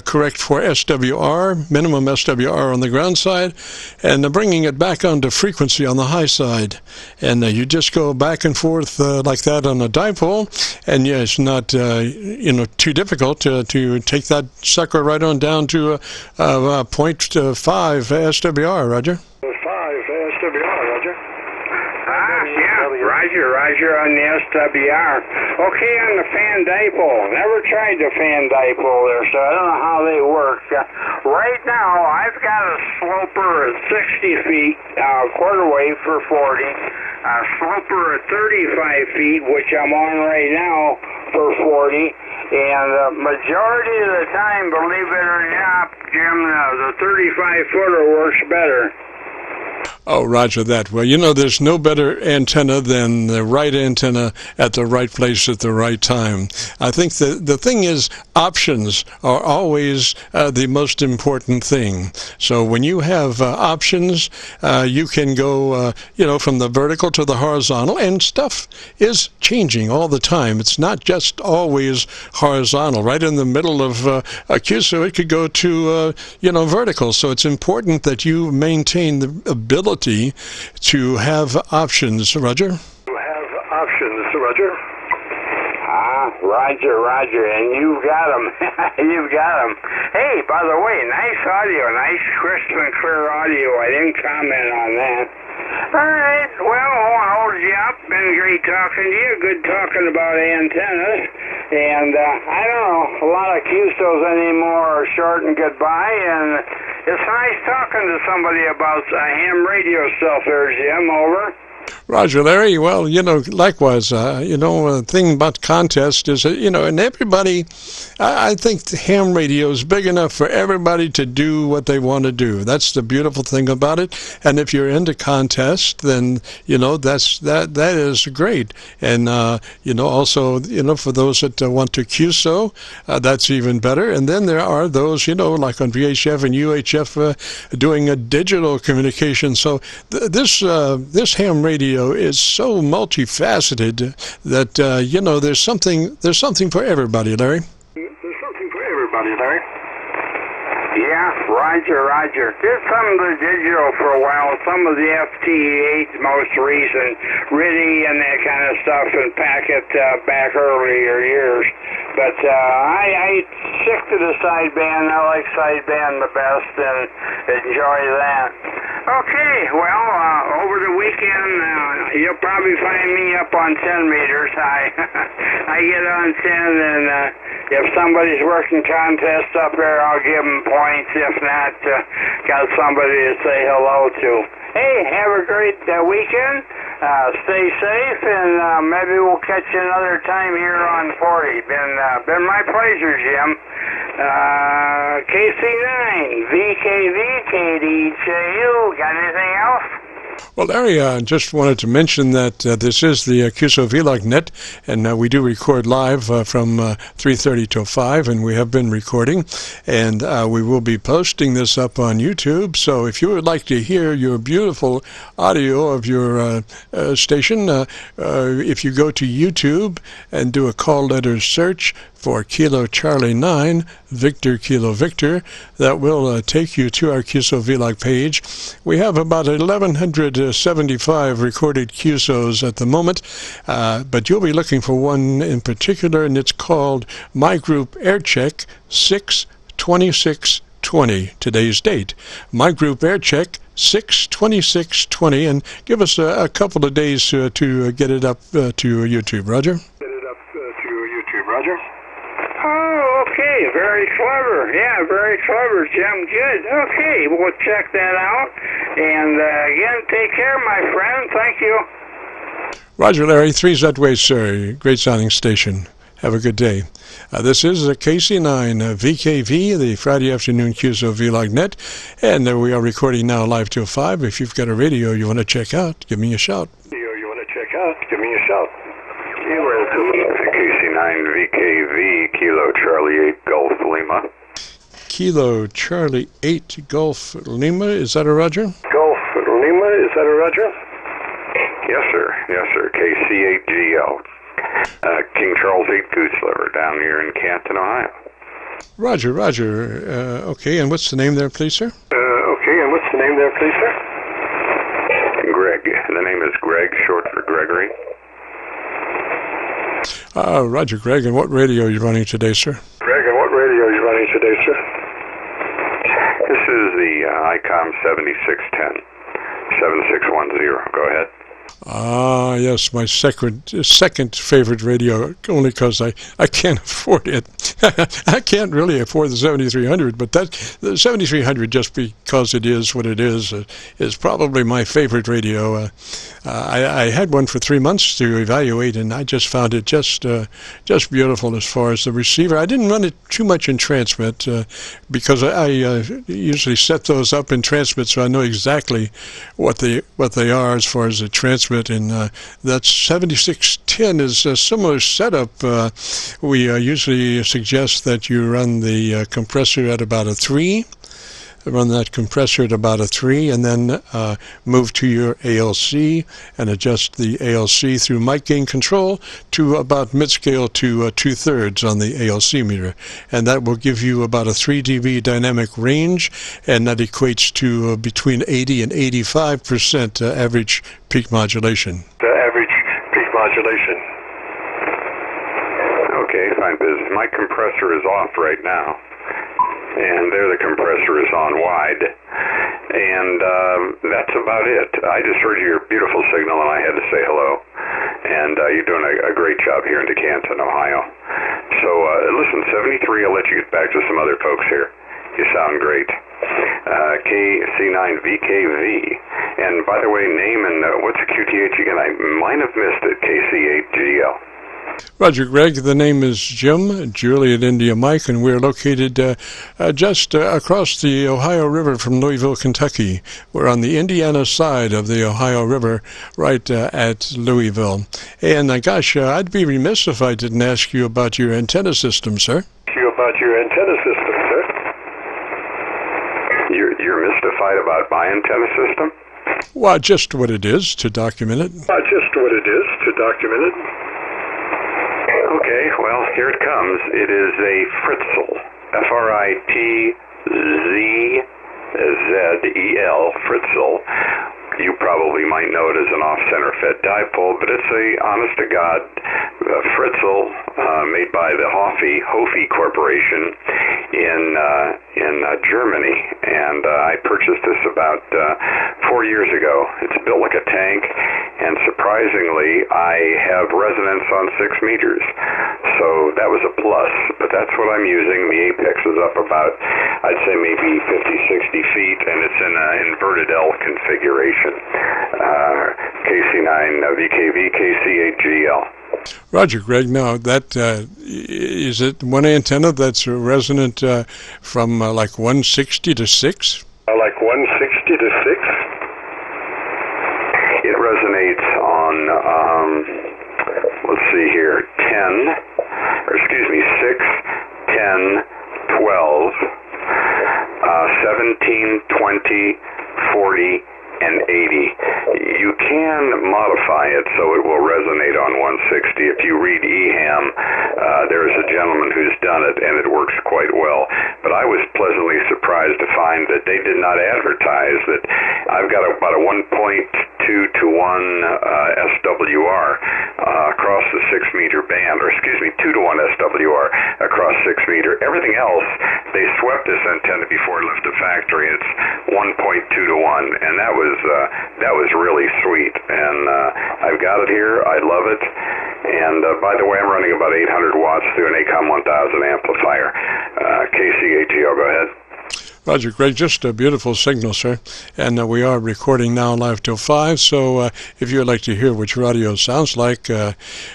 correct for SWR, minimum SWR on the ground side, and bringing it back onto frequency on the high side. And you just go back and forth like that on a dipole, and yeah, it's not too difficult to take that sucker right on down to 0.5 SWR, Roger.
5 SWR, Roger.
Yeah, Roger on the SWR. Okay, on the fan dipole. Never tried the fan dipole there, so I don't know how they work. Right now, I've got a sloper at 60 feet, quarter wave for 40, a sloper at 35 feet, which I'm on right now for 40, and the majority of the time, believe it or not, Jim, the 35-footer works better.
Oh, roger that. Well, there's no better antenna than the right antenna at the right place at the right time. I think the thing is, options are always the most important thing. So when you have options, you can go, from the vertical to the horizontal, and stuff is changing all the time. It's not just always horizontal. Right in the middle of a QSO, it could go to, vertical. So it's important that you maintain the ability to have options, Roger.
Roger.
Roger, and you've got them. You've got them. Hey, by the way, nice audio, nice crisp and clear audio. I didn't comment on that. All right, well, I won't hold you up. Been great talking to you. Good talking about antennas. And I don't know, a lot of QSOs anymore are short and goodbye, and it's nice talking to somebody about ham radio stuff there, Jim. Over.
Roger, Larry. Well, likewise, the thing about contest is, and everybody, I think the ham radio is big enough for everybody to do what they want to do. That's the beautiful thing about it. And if you're into contest, then, that is great. And, also, for those that want to QSO, that's even better. And then there are those, like on VHF and UHF, doing a digital communication. So this ham radio is so multifaceted that there's something for everybody, Larry.
Yeah, Roger. Did some of the digital for a while, some of the FT8 most recent, RIDI and that kind of stuff, and packet back earlier years. But I stick to the sideband. I like sideband the best and enjoy that. Okay, well, over the weekend, you'll probably find me up on 10 meters. I get on 10, and if somebody's working contests up there, I'll give them points. If not, got somebody to say hello to. Hey, have a great weekend. Stay safe, and maybe we'll catch you another time here on 40. Been my pleasure, Jim. KC9VKV, KDJU. Got anything else?
Well, Larry, I just wanted to mention that this is the QSO-VLOG net, and we do record live from 3:30 till 5, and we have been recording, and we will be posting this up on YouTube. So if you would like to hear your beautiful audio of your station, if you go to YouTube and do a call letter search for Kilo Charlie 9, Victor Kilo Victor, that will take you to our QSO-VLOG page. We have about 1,175 recorded QSOs at the moment, but you'll be looking for one in particular, and it's called My Group Aircheck 62620, today's date. My Group Aircheck 62620, and give us a couple of days to get it up to YouTube, Roger.
Oh, okay. Very clever. Yeah, very clever, Jim. Good. Okay, we'll check that out. And again, take care, my friend. Thank you.
Roger, Larry. 3 Z-Way, sir. Great sounding station. Have a good day. This is KC9VKV, the Friday afternoon QSO-VLOG net, and we are recording now live till 5. If you've got a radio you want to check out, give me a shout.
Give me a shout. KC9VKV, Kilo Charlie 8 Golf Lima.
Kilo Charlie 8 Golf Lima, is that a Roger?
Golf Lima, is that a Roger?
Yes, sir. KC8GL. King Charles 8 Goose Liver down here in Canton, Ohio.
Roger. Okay, and what's the name there, please, sir?
Greg. The name is Greg, short for Gregory.
Roger, Greg, and what radio are you running today, sir?
This is the ICOM 7610, 7610. Go ahead.
Yes, my second favorite radio, only because I can't afford it. I can't really afford the 7300, but the 7300, just because it is what it is probably my favorite radio. I had one for 3 months to evaluate, and I just found it just beautiful as far as the receiver. I didn't run it too much in transmit because I usually set those up in transmit, so I know exactly what they are as far as the transmit. And that 7610 is a similar setup. We usually suggest that you run the compressor at about a 3. Run that compressor at about a 3, and then move to your ALC and adjust the ALC through mic gain control to about mid-scale to 2/3 on the ALC meter, and that will give you about a 3 dB dynamic range, and that equates to between 80 and 85% average peak modulation.
Okay, fine. My compressor is off right now. And there the compressor is on wide, and that's about it. I just heard your beautiful signal, and I had to say hello. And you're doing a great job here in Canton, Ohio. So listen, 73, I'll let you get back to some other folks here. You sound great. KC9VKV. And by the way, name and what's the QTH again? I might have missed it. KC8GL.
Roger, Greg. The name is Jim, Juliet India Mike, and we're located just across the Ohio River from Louisville, Kentucky. We're on the Indiana side of the Ohio River, right at Louisville. And gosh, I'd be remiss if I didn't ask you about your antenna system, sir.
You're mystified about my antenna system?
Well, just what it is, to document it.
Okay, well, here it comes. It is a Fritzl, Fritzl, Fritzl. You probably might know it as an off-center fed dipole, but it's a honest-to-God Fritzl made by the Hofi Corporation in Germany, and I purchased this about 4 years ago. It's built like a tank, and surprisingly, I have resonance on 6 meters, so that was a plus, but that's what I'm using. The apex is up about, I'd say maybe 50-60 feet, and it's in an inverted L configuration. KC9VKV, KC8GL.
Roger, Greg. Now, that is it one antenna that's resonant from like 160 to 6?
It resonates on, let's see here, 6, 10, 12, 17, 20, 40, and 80. You can modify it so it will resonate on 160. If you read EHAM, there's a gentleman who's done it, and it works quite well. But I was pleasantly surprised to find that they did not advertise that. I've got about a 1.2 to 1 SWR across the 6 meter band, or 2 to 1 SWR across 6 meter. Everything else, they swept this antenna before it left the factory. It's 1.2 to 1, and that was really sweet. And I've got it here. I love it. And by the way, I'm running about 800 watts through an ACOM 1000 amplifier. KC8GL, go ahead.
Roger, Greg, just a beautiful signal, sir. And we are recording now live till 5, so if you would like to hear which radio sounds like,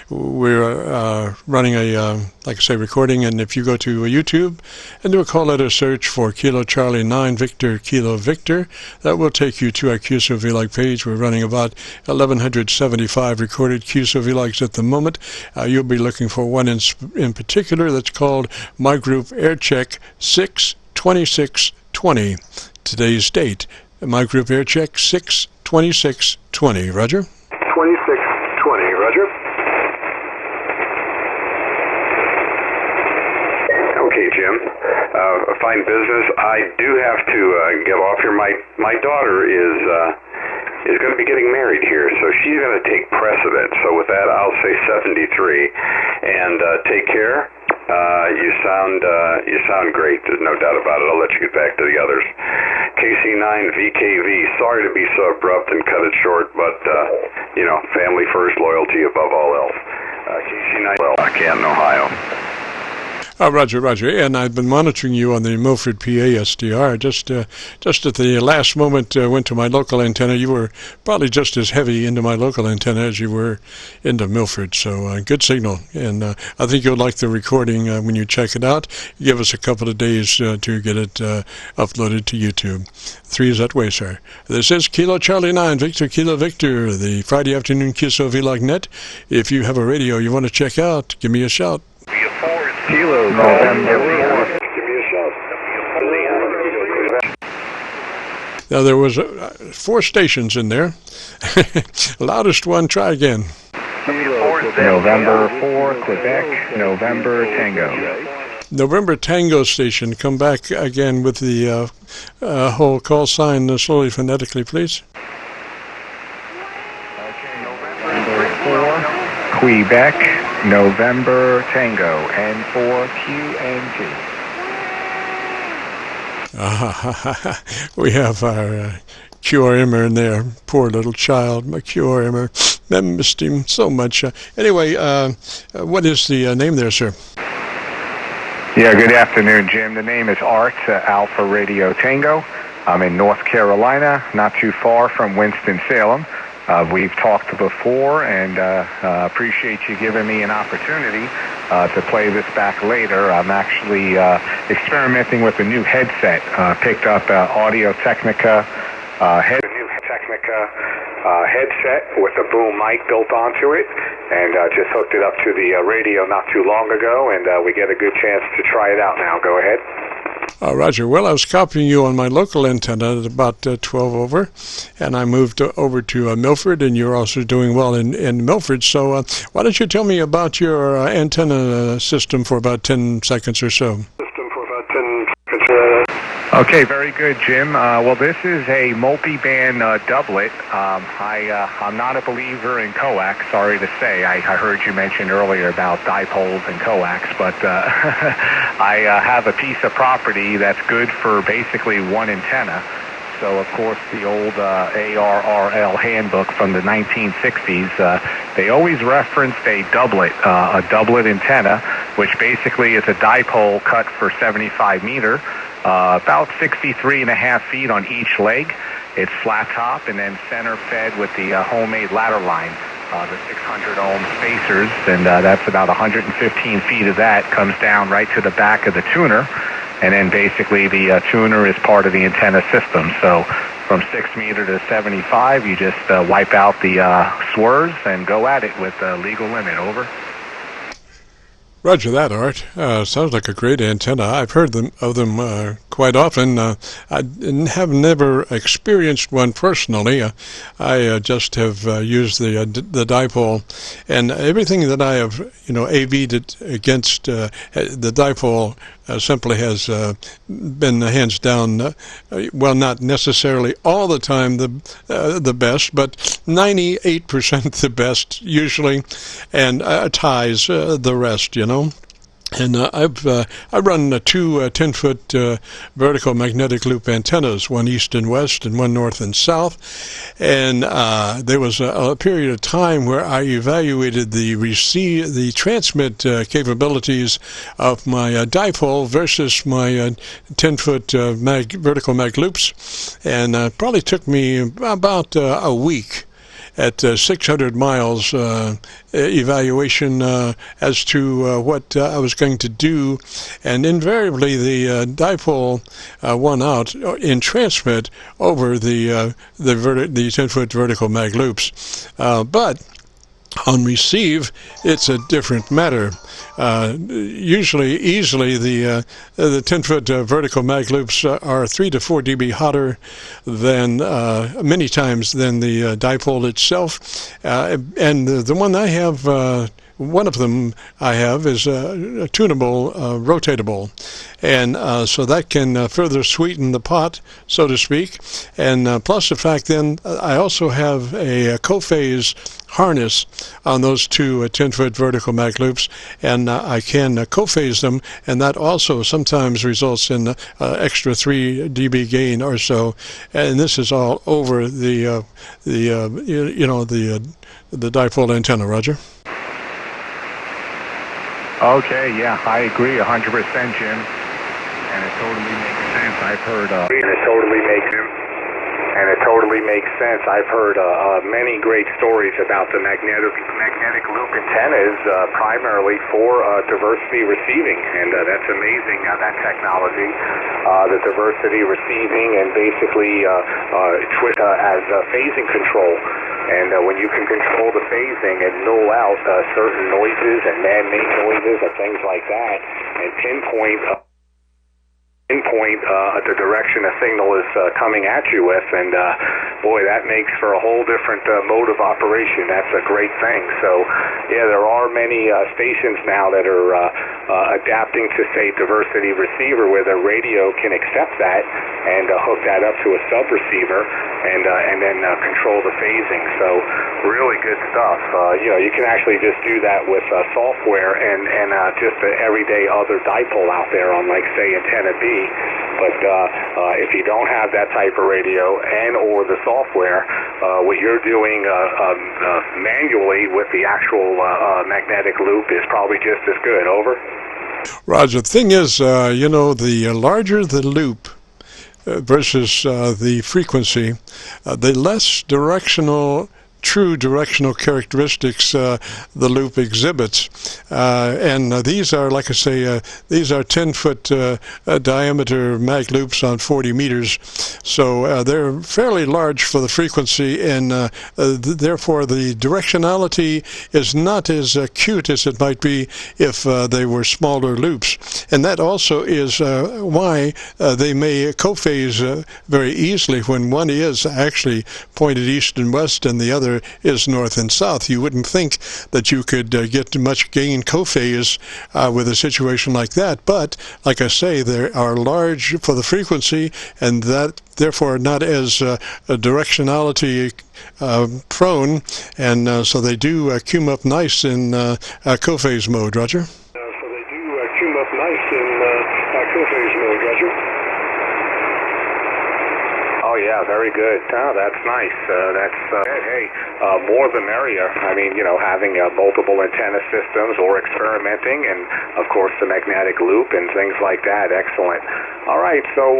we're running a, like I say, recording, and if you go to YouTube and do a call letter search for Kilo Charlie 9 Victor Kilo Victor, that will take you to our QSO-VLOG page. We're running about 1,175 recorded QSO-VLOGs at the moment. You'll be looking for one in particular that's called My Group Aircheck 62620. Today's date, My Group Aircheck 62620. Roger?
2620, Roger.
Okay, Jim. Fine business. I do have to get off here. My daughter is going to be getting married here, so she's going to take precedent. So with that, I'll say 73. And take care. You sound great. There's no doubt about it. I'll let you get back to the others. KC9VKV. Sorry to be so abrupt and cut it short, but family first, loyalty above all else. KC9. Well, Canton, Ohio.
Roger. And I've been monitoring you on the Milford, PA SDR. Just at the last moment, went to my local antenna. You were probably just as heavy into my local antenna as you were into Milford. So good signal. And I think you'll like the recording when you check it out. Give us a couple of days to get it uploaded to YouTube. 3 is that way, sir. This is Kilo Charlie 9 Victor Kilo Victor, the Friday afternoon QSO-VLOG net. If you have a radio you want to check out, give me a shout.
Kilo November 4.
Give me a shout.
Now, there was 4 stations in there. Loudest one, try again.
November 4, Quebec, November Tango.
November Tango station, come back again with the whole call sign slowly phonetically, please.
Okay, November 4, Quebec, November Tango, N4 QNT.
We have our QRMer in there. Poor little child, my QRMer. I missed him so much. Anyway, what is the name there, sir?
Yeah, good afternoon, Jim. The name is Art, Alpha Radio Tango. I'm in North Carolina, not too far from Winston-Salem. We've talked before, and appreciate you giving me an opportunity to play this back later. I'm actually experimenting with a new headset. Picked up Audio-Technica headset with a boom mic built onto it, and just hooked it up to the radio not too long ago, and we get a good chance to try it out now. Go ahead.
Roger. Well, I was copying you on my local antenna at about 12 over, and I moved over to Milford, and you're also doing well in Milford. So why don't you tell me about your antenna system for about 10 seconds or so?
Okay, very good, Jim. Well, this is a multi-band doublet. I'm not a believer in coax, sorry to say. I heard you mention earlier about dipoles and coax, but I have a piece of property that's good for basically one antenna. So, of course, the old ARRL handbook from the 1960s, they always referenced a doublet antenna, which basically is a dipole cut for 75 meter. About 63.5 feet on each leg. It's flat top and then center fed with the homemade ladder line, the 600 ohm spacers, and that's about 115 feet of that comes down right to the back of the tuner, and then basically the tuner is part of the antenna system. So from 6 meter to 75, you just wipe out the swerves and go at it with the legal limit. Over.
Roger that, Art. Sounds like a great antenna. I've heard of them quite often. I have never experienced one personally. I just have used the dipole, and everything that I have, AV'd against the dipole simply has been hands down, well, not necessarily all the time the best, but 98% the best usually, and ties the rest, And I run two 10-foot vertical magnetic loop antennas, one east and west and one north and south. And there was a period of time where I evaluated the transmit capabilities of my dipole versus my 10-foot vertical mag loops, and probably took me about a week at 600 miles evaluation as to what I was going to do, and invariably the dipole won out in transmit over the 10-foot vertical mag loops, but on receive, it's a different matter. Easily, the 10-foot vertical mag loops are 3 to 4 dB hotter than many times than the dipole itself. And the one I have. One of them I have is a tunable, rotatable, and so that can further sweeten the pot, so to speak. And plus the fact then I also have a co-phase harness on those two 10-foot vertical mag loops, and I can co-phase them, and that also sometimes results in extra 3 dB gain or so. And this is all over the dipole antenna, Roger.
Okay, yeah, I agree 100%, Jim, and it totally makes sense. I've heard, it totally makes sense. I've heard many great stories about the magnetic loop antennas, primarily for diversity receiving, and that's amazing. That technology, the diversity receiving, and basically twist as phasing control. And when you can control the phasing and null out certain noises and man-made noises and things like that, and pinpoint the direction a signal is coming at you with, and boy, that makes for a whole different mode of operation. That's a great thing. So, yeah, there are many stations now that are adapting to, say, diversity receiver, where the radio can accept that and hook that up to a sub-receiver and then control the phasing. So, really good stuff. You can actually just do that with software and just the everyday other dipole out there on, like, say, antenna B. But if you don't have that type of radio and or the software, what you're doing manually with the actual magnetic loop is probably just as good. Over.
Roger, the thing is, the larger the loop versus the frequency, the less true directional characteristics the loop exhibits, and these are, like I say, these are 10-foot diameter mag loops on 40 meters, so they're fairly large for the frequency, and therefore the directionality is not as acute as it might be if they were smaller loops, and that also is why they may co-phase very easily when one is actually pointed east and west and the other is north and south. You wouldn't think that you could get much gain co-phase with a situation like that, but like I say, they are large for the frequency, and that therefore not as directionality prone, and so they do cum up nice in co-phase mode. Roger.
So they do cum up nice in co-phase mode, Roger.
Oh, yeah, very good. Oh, that's nice. More the merrier. I mean, having multiple antenna systems or experimenting, and, of course, the magnetic loop and things like that. Excellent. All right, so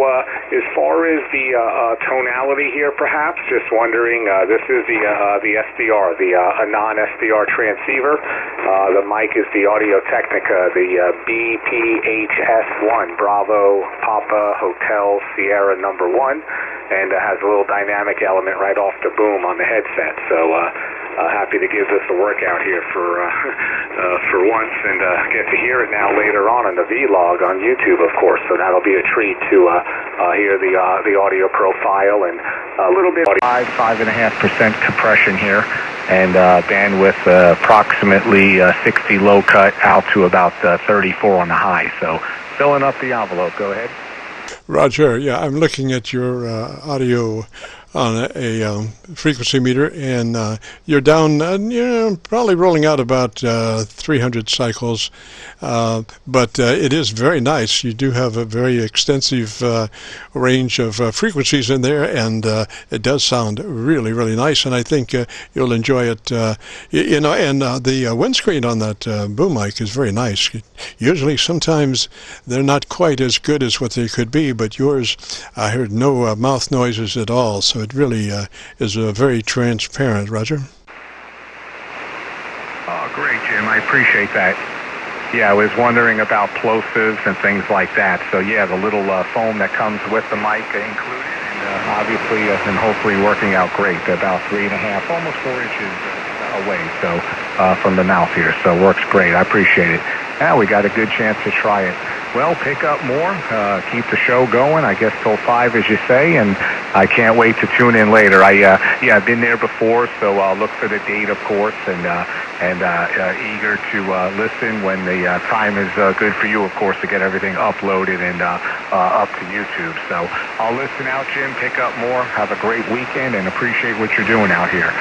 as far as the tonality here, perhaps, just wondering, this is the SDR, a non-SDR transceiver. The mic is the Audio-Technica, the BPHS1, Bravo, Papa, Hotel, Sierra number 1. And has a little dynamic element right off the boom on the headset. So happy to give this a workout here for once, and get to hear it now later on in the vlog on YouTube, of course. So that'll be a treat to hear the audio profile and a little bit 5.5% compression here, and bandwidth approximately 60 low cut out to about 34 on the high. So filling up the envelope. Go ahead.
Roger, yeah, I'm looking at your audio on a frequency meter, and you're down, probably rolling out about 300 cycles, but it is very nice. You do have a very extensive range of frequencies in there, and it does sound really, really nice, and I think you'll enjoy it. And the windscreen on that boom mic is very nice. Usually, sometimes they're not quite as good as what they could be, but yours, I heard no mouth noises at all, so it really is very transparent. Roger?
Oh, great, Jim. I appreciate that. Yeah, I was wondering about plosives and things like that. So, yeah, the little foam that comes with the mic included, and obviously and hopefully working out great. About 3.5, almost 4 inches away, so from the mouth here. So works great. I appreciate it. Now we got a good chance to try it. Well, pick up more, keep the show going, I guess, till 5, as you say, and I can't wait to tune in later. I've been there before, so I'll look for the date, of course, and eager to listen when the time is good for you, of course, to get everything uploaded and up to YouTube. So I'll listen out, Jim, pick up more, have a great weekend, and appreciate what you're doing out here.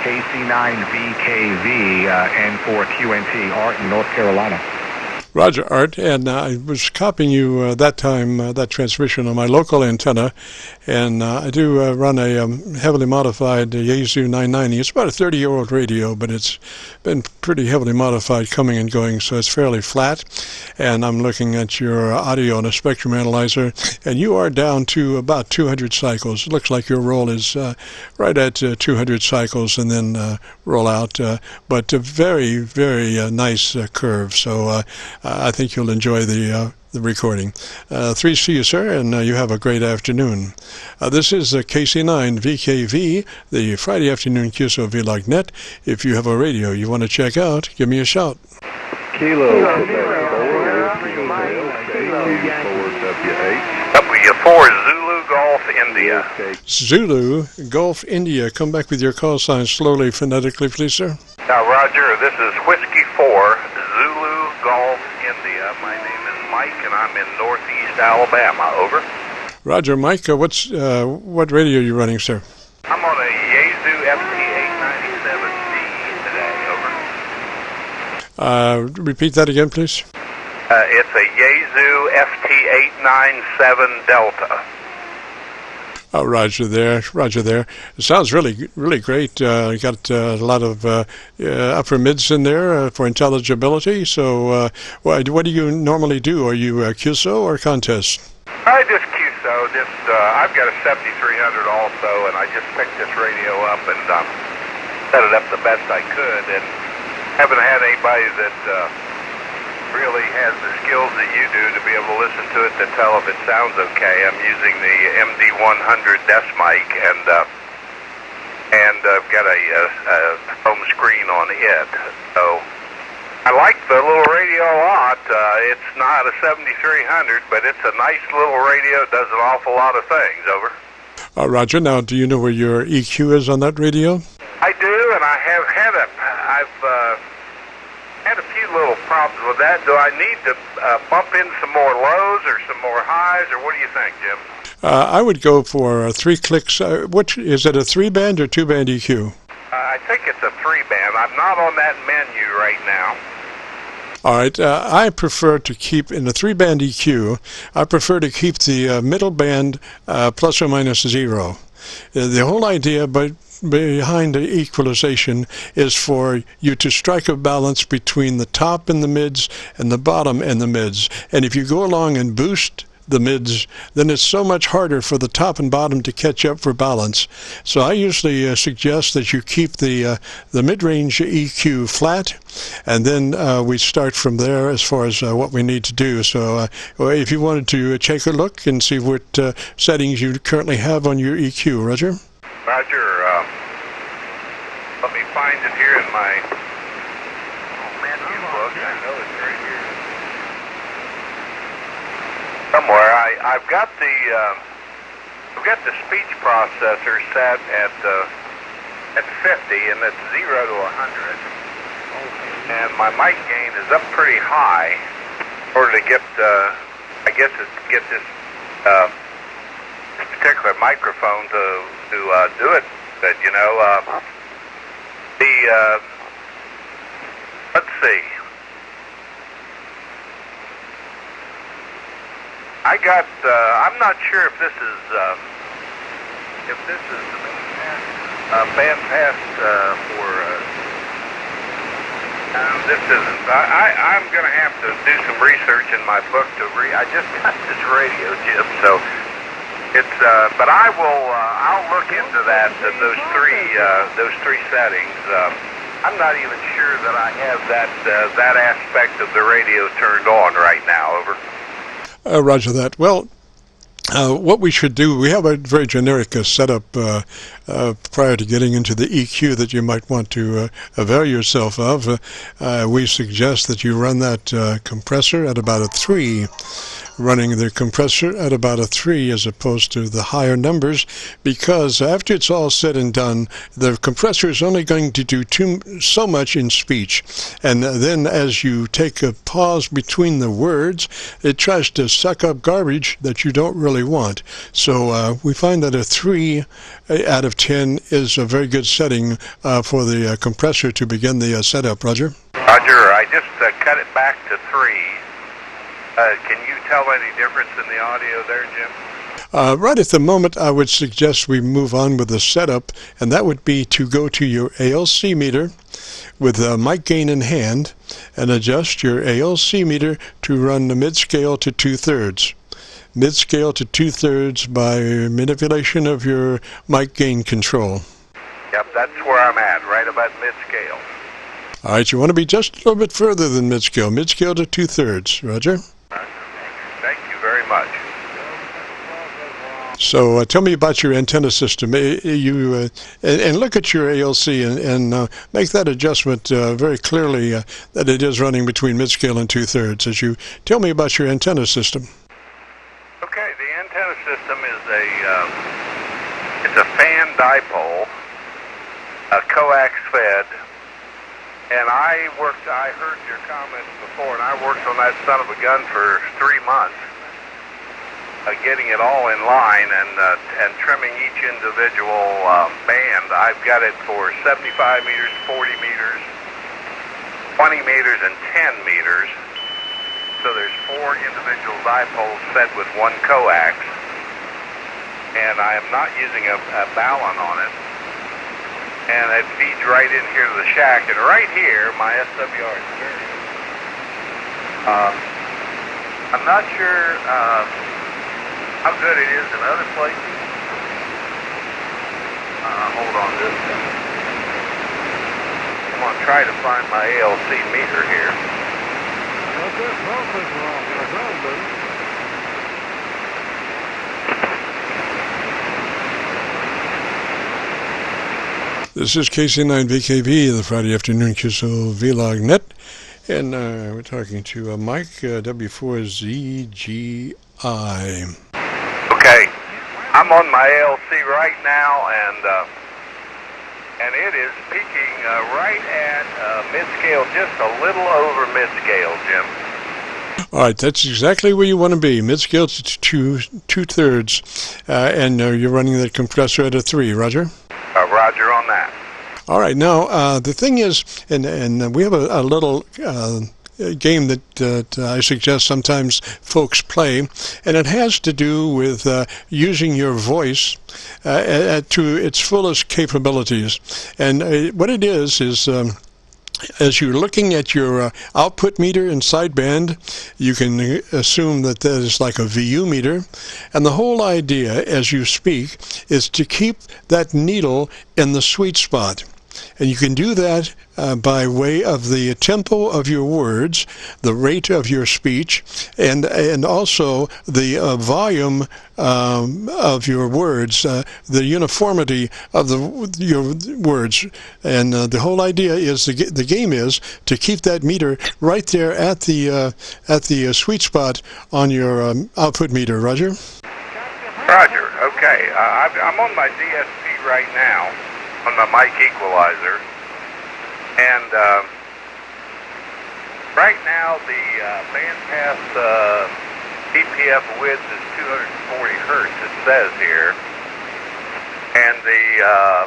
KC9VKV, N4QNT, Art in North Carolina.
Roger, Art, and I was copying you that time, that transmission on my local antenna, and I do run a heavily modified Yaesu 990. It's about a 30-year-old radio, but it's been pretty heavily modified coming and going, so it's fairly flat, and I'm looking at your audio on a spectrum analyzer, and you are down to about 200 cycles. It looks like your roll is right at 200 cycles, and then roll out, but a very, very nice curve, so I think you'll enjoy the recording. 3 see you, sir, and you have a great afternoon. This is KC9VKV, the Friday afternoon QSO-VLOG net. If you have a radio you want to check out, give me a shout.
Kilo.
W4 Zulu Golf India.
Zulu Golf India. Come back with your call sign slowly, phonetically, please, sir.
Roger, this is Whiskey 4 Zulu Golf India. My name is Mike, and I'm in northeast Alabama. Over.
Roger, Mike. What radio are you running, sir?
I'm on a Yaesu FT897D today. Over.
Repeat that again, please.
It's a Yaesu FT897 Delta.
Oh, Roger there. It sounds really, really great. You got a lot of upper mids in there for intelligibility. So what do you normally do? Are you QSO or contest?
I just QSO. I've got a 7300 also, and I just picked this radio up and set it up the best I could. And haven't had anybody that really has the skills that you do to be able to listen to it to tell if it sounds okay. I'm using the MD100 desk mic, and I've got a home screen on it. So I like the little radio a lot. It's not a 7300, but it's a nice little radio. It does an awful lot of things. Over.
Roger. Now, do you know where your EQ is on that radio?
I do, and I have had I've had a few little problems with that. Do I need to bump in some more lows or some more highs, or what do you think, Jim?
I would go for 3 clicks. What is it, a 3-band or 2-band EQ?
I think it's a 3-band. I'm not on that menu right now.
All right. I prefer to keep, in the 3-band EQ, I prefer to keep the middle band plus or minus 0. The whole idea behind the equalization is for you to strike a balance between the top and the mids and the bottom and the mids. And if you go along and boost the mids, then it's so much harder for the top and bottom to catch up for balance. So I usually suggest that you keep the mid-range EQ flat, and then we start from there as far as what we need to do. So if you wanted to take a look and see what settings you currently have on your EQ, Roger?
Roger. Let me find it here in my menu book. I know it's right here somewhere. I've got the speech processor set at 50, and it's 0 to 100. And my mic gain is up pretty high in order to get, I guess, it's to get this this particular microphone to do it. But let's see. I got. I'm not sure if this is bandpass for. This isn't. I'm going to have to do some research in my book to I just got this radio, Jim. So it's. But I will. I'll look into that. Those three settings. I'm not even sure that I have that aspect of the radio turned on right now. Over.
Roger that. Well, what we should do, we have a very generic setup prior to getting into the EQ that you might want to avail yourself of. We suggest that you run that compressor at about a 3. Running the compressor at about a 3 as opposed to the higher numbers, because after it's all said and done, the compressor is only going to do so much in speech, and then as you take a pause between the words, it tries to suck up garbage that you don't really want. So we find that a 3 out of 10 is a very good setting for the compressor to begin the setup. Roger?
Roger, I just cut it back to 3. Can you tell any difference in the audio there, Jim?
Right at the moment, I would suggest we move on with the setup, and that would be to go to your ALC meter with mic gain in hand and adjust your ALC meter to run the mid-scale to 2/3. Mid-scale to 2/3 by manipulation of your mic gain control.
Yep, that's where I'm at, right about mid-scale.
All right, you want to be just a little bit further than mid-scale. Mid-scale to 2/3. Roger?
Thank you very much.
So tell me about your antenna system. And look at your ALC and make that adjustment very clearly that it is running between mid-scale and 2/3. As you tell me about your antenna system.
Okay, the antenna system is it's a fan dipole, a coax fed. And I heard your comments before, and I worked on that son of a gun for 3 months, getting it all in line and trimming each individual band. I've got it for 75 meters, 40 meters, 20 meters, and 10 meters. So there's 4 individual dipoles fed with 1 coax, and I am not using a balun on it. And it feeds right in here to the shack. And right here, my SWR is very. I'm not sure how good it is in other places. Hold on just a second. I'm going to try to find my ALC meter here.
What's that processor on? It sounds better.
This is KC9VKV, the Friday afternoon QSO-VLOG net, and we're talking to Mike, W4ZGI.
Okay, I'm on my ALC right now, and it is peaking right at mid-scale, just a little over mid-scale, Jim.
All right, that's exactly where you want to be, mid-scale to 2/3, and you're running that compressor at a 3, Roger?
Roger on that.
All right, now the thing is, and we have a little game that I suggest sometimes folks play, and it has to do with using your voice to its fullest capabilities. And what it is as you're looking at your output meter and sideband, you can assume that that is like a VU meter. And the whole idea as you speak is to keep that needle in the sweet spot. And you can do that by way of the tempo of your words, the rate of your speech, and also the volume of your words, the uniformity of your words. And the whole idea is the game is to keep that meter right there at the sweet spot on your output meter. Roger?
Roger. Okay. I'm on my DSP right now, on the mic equalizer, and right now the bandpass
DPF width is 240 hertz, it says here. And the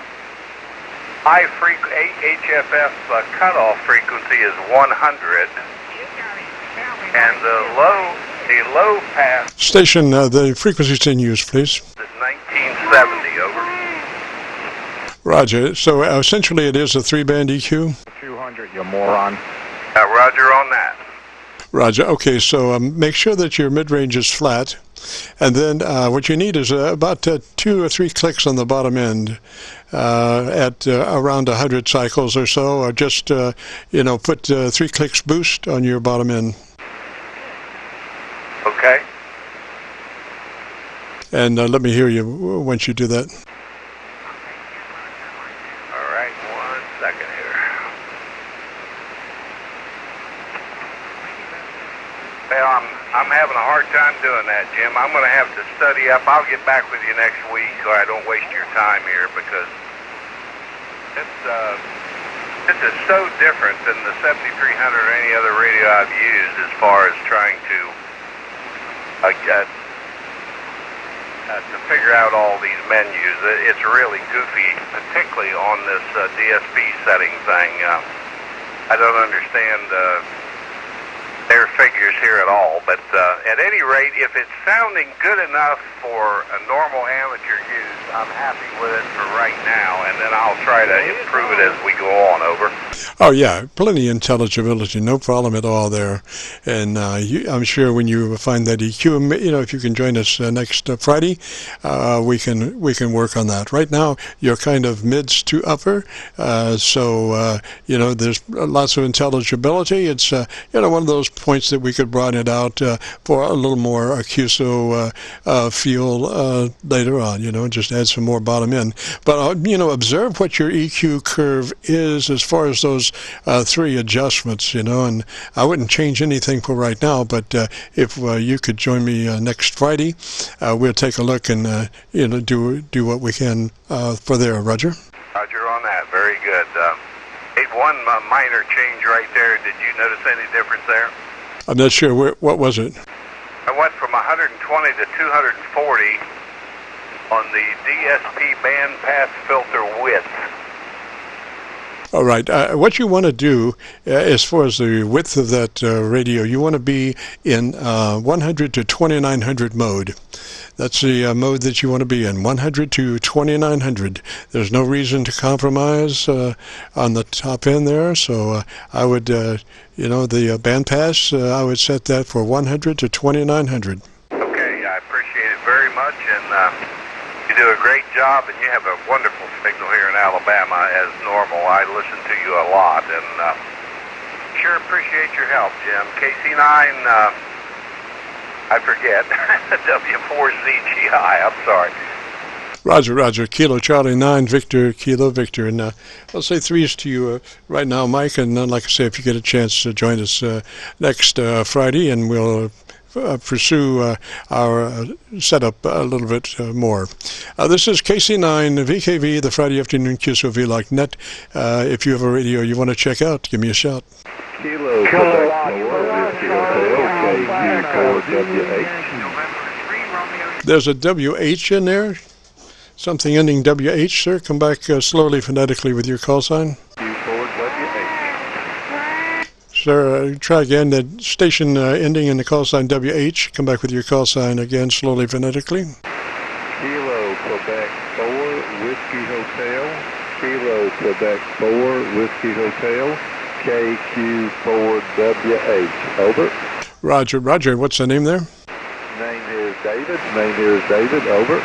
high HFF cutoff frequency is 100. And the low pass
Station, the frequencies in use, please.
is 1970, over.
Roger. So essentially it is a 3-band EQ?
200, you moron.
Roger on that.
Roger. Okay, so make sure that your mid-range is flat. And then what you need is about 2 or 3 clicks on the bottom end at around 100 cycles or so, or just, put 3 clicks boost on your bottom end.
Okay.
And let me hear you once you do that.
All right, 1 second here. Well, I'm having a hard time doing that, Jim. I'm going to have to study up. I'll get back with you next week so I don't waste your time here, because this is so different than the 7300 or any other radio I've used as far as trying to figure out all these menus. It's really goofy, particularly on this DSP setting thing. I don't understand their figures here at all, but at any rate, if it's sounding good enough for a normal amateur use, I'm happy with it for right now, and then I'll try to improve it as we go on, over.
Oh, yeah, plenty intelligibility, no problem at all there. And I'm sure when you find that EQ, if you can join us next Friday, we can work on that. Right now, you're kind of mids to upper, so there's lots of intelligibility. It's one of those points that we could broaden it out for a little more QSO feel later on. Just add some more bottom end. But observe what your EQ curve is as far as those 3 adjustments, and I wouldn't change anything for right now, but if you could join me next Friday, we'll take a look and do what we can for there. Roger.
Roger on that. Very good. One minor change right there. Did you notice any difference there?
I'm not sure. What was it?
I went from 120 to 240 on the DSP bandpass filter width.
All right. What you want to do, as far as the width of that radio, you want to be in 100 to 2900 mode. That's the mode that you want to be in, 100 to 2900. There's no reason to compromise on the top end there, so I would, the bandpass, I would set that for 100 to 2900.
Okay, I appreciate it very much, and you do a great job, and you have a wonderful signal here in Alabama as normal. I listen to you a lot, and sure appreciate your help, Jim. KC9, I forget, W4ZGI, I'm sorry.
Roger. Kilo Charlie 9, Victor, Kilo Victor. And I'll say 3s to you right now, Mike. And like I say, if you get a chance to join us next Friday, and we'll pursue our setup a little bit more. This is KC9VKV, the Friday afternoon QSO-VLOG net. If you have a radio you want to check out, give me a shout.
Kilo WH.
There's a WH in there. Something ending WH, sir. Come back slowly, phonetically with your call sign. Sir, try again. The station ending in the call sign WH. Come back with your call sign again, slowly, phonetically.
Kilo Quebec 4 Whiskey Hotel. Kilo Quebec 4 Whiskey Hotel. KQ4WH. Over.
Roger. What's the name there?
Name here is David. Over.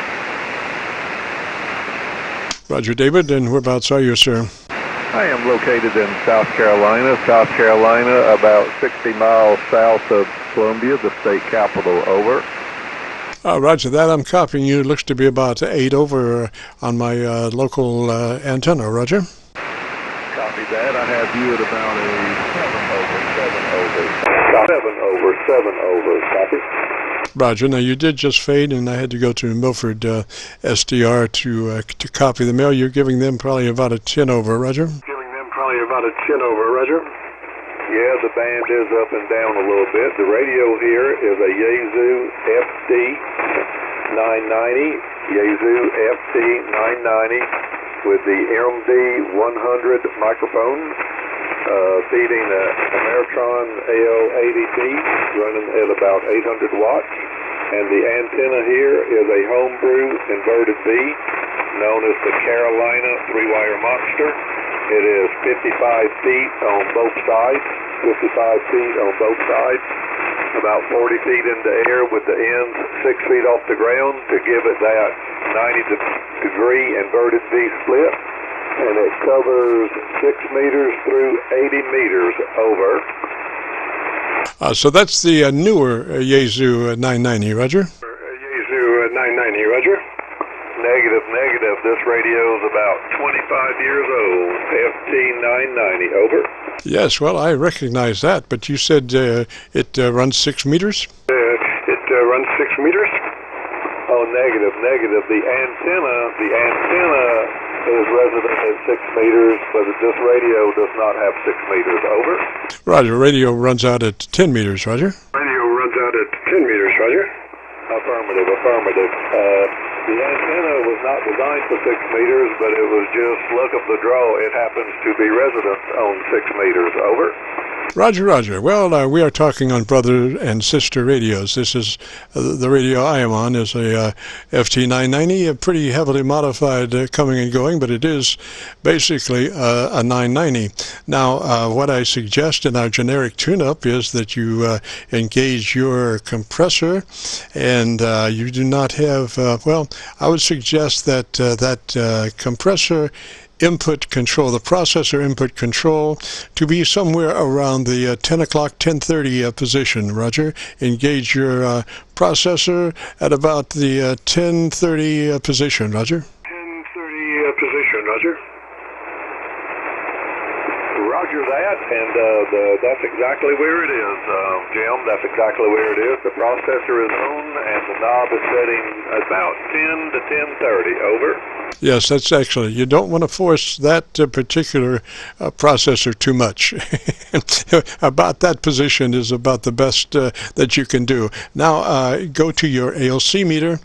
Roger, David. And whereabouts are you, sir?
I am located in South Carolina, about 60 miles south of Columbia, the state capital. Over.
Roger that. I'm copying you. It looks to be about 8 over on my local antenna. Roger.
Copy that. I have you at about a 7 over. Copy.
Roger. Now you did just fade, and I had to go to Milford SDR to copy the mail. You're giving them probably about a 10 over. Roger.
Giving them probably about a 10 over. Roger.
Yeah, the band is up and down a little bit. The radio here is a Yaesu FD990, Yaesu FD990 with the MD100 microphone, feeding an Ameritron AL80D running at about 800 watts. And the antenna here is a homebrew inverted V known as the Carolina 3-wire monster. It is 55 feet on both sides, 55 feet on both sides, about 40 feet in the air with the ends 6 feet off the ground to give it that 90-degree inverted V split. And it covers 6 meters through 80 meters over.
So that's the newer Yaesu 990, Roger?
Yaesu 990, Roger. Negative. This radio is about 25 years old. FT990, over.
Yes, well, I recognize that, but you said it runs 6 meters?
It runs 6 meters? Oh, negative. The antenna is resident at 6 meters, but this radio does not have 6 meters, over.
Roger, radio runs out at 10 meters, Roger.
Radio runs out at 10 meters, Roger. Affirmative. The antenna was not designed for 6 meters, but it was just luck of the draw. It happens to be resident on 6 meters, over.
Roger. Well, we are talking on brother and sister radios. This is the radio I am on is a FT990, a pretty heavily modified coming and going, but it is basically a 990. Now, what I suggest in our generic tune-up is that you engage your compressor, and you do not have, I would suggest that that compressor input control, the processor input control, to be somewhere around the 10 o'clock, 10:30 position, Roger. Engage your processor at about the 10:30 position, Roger.
10:30 position, Roger. Roger that, and that's exactly where it is, Jim. That's exactly where it is. The processor is on, and the knob is setting about 10 to 10:30, over.
Yes, that's actually, you don't want to force that particular processor too much. About that position is about the best that you can do. Now, go to your ALC meter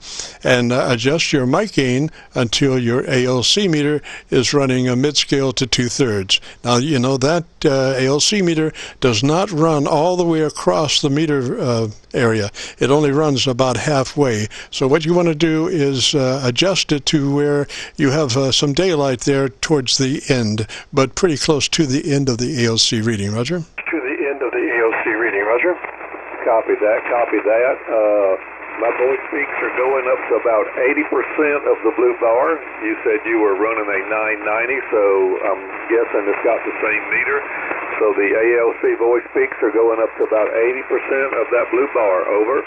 and adjust your mic gain until your ALC meter is running a mid-scale to 2/3. Now, you know that ALC meter does not run all the way across the meter area. It only runs about halfway. So what you want to do is adjust it to where you have some daylight there towards the end, but pretty close to the end of the ALC reading, Roger?
To the end of the ALC reading, Roger. Copy that. My voice peaks are going up to about 80% of the blue bar. You said you were running a 990, so I'm guessing it's got the same meter. So the ALC voice peaks are going up to about 80% of that blue bar, over.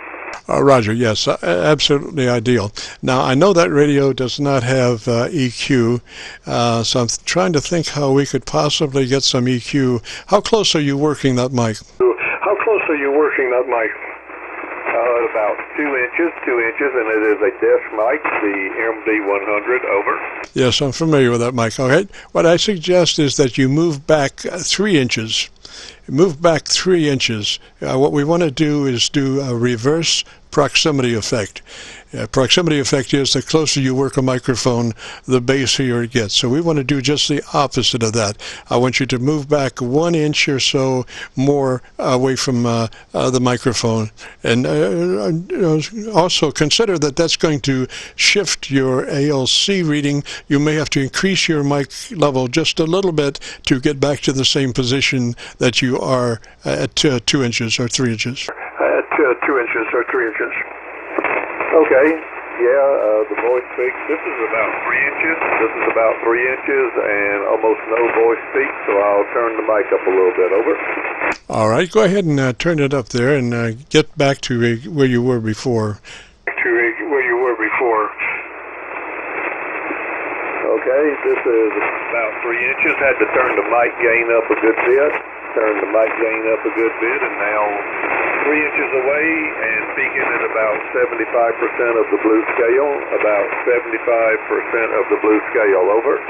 Roger, yes, absolutely ideal. Now, I know that radio does not have EQ, so I'm trying to think how we could possibly get some EQ. How close are you working that mic?
About 2 inches, and it is a desk mic, the MD100, over.
Yes, I'm familiar with that mic. All right. What I suggest is that you move back 3 inches. Move back 3 inches. What we want to do is do a reverse proximity effect. Proximity effect is the closer you work a microphone, the bassier it gets. So we want to do just the opposite of that. I want you to move back 1 inch or so more away from the microphone. And also consider that that's going to shift your ALC reading. You may have to increase your mic level just a little bit to get back to the same position that you are at 2 inches or 3 inches.
At 2 inches or 3 inches. Okay. The voice peak. This is about 3 inches. And almost no voice peak, so I'll turn the mic up a little bit, over.
All right, go ahead and turn it up there and get back to where you were before.
Okay, this is about 3 inches. Had to turn the mic gain up a good bit. And now 3 inches away and peaking at about 75% of the blue scale. Over.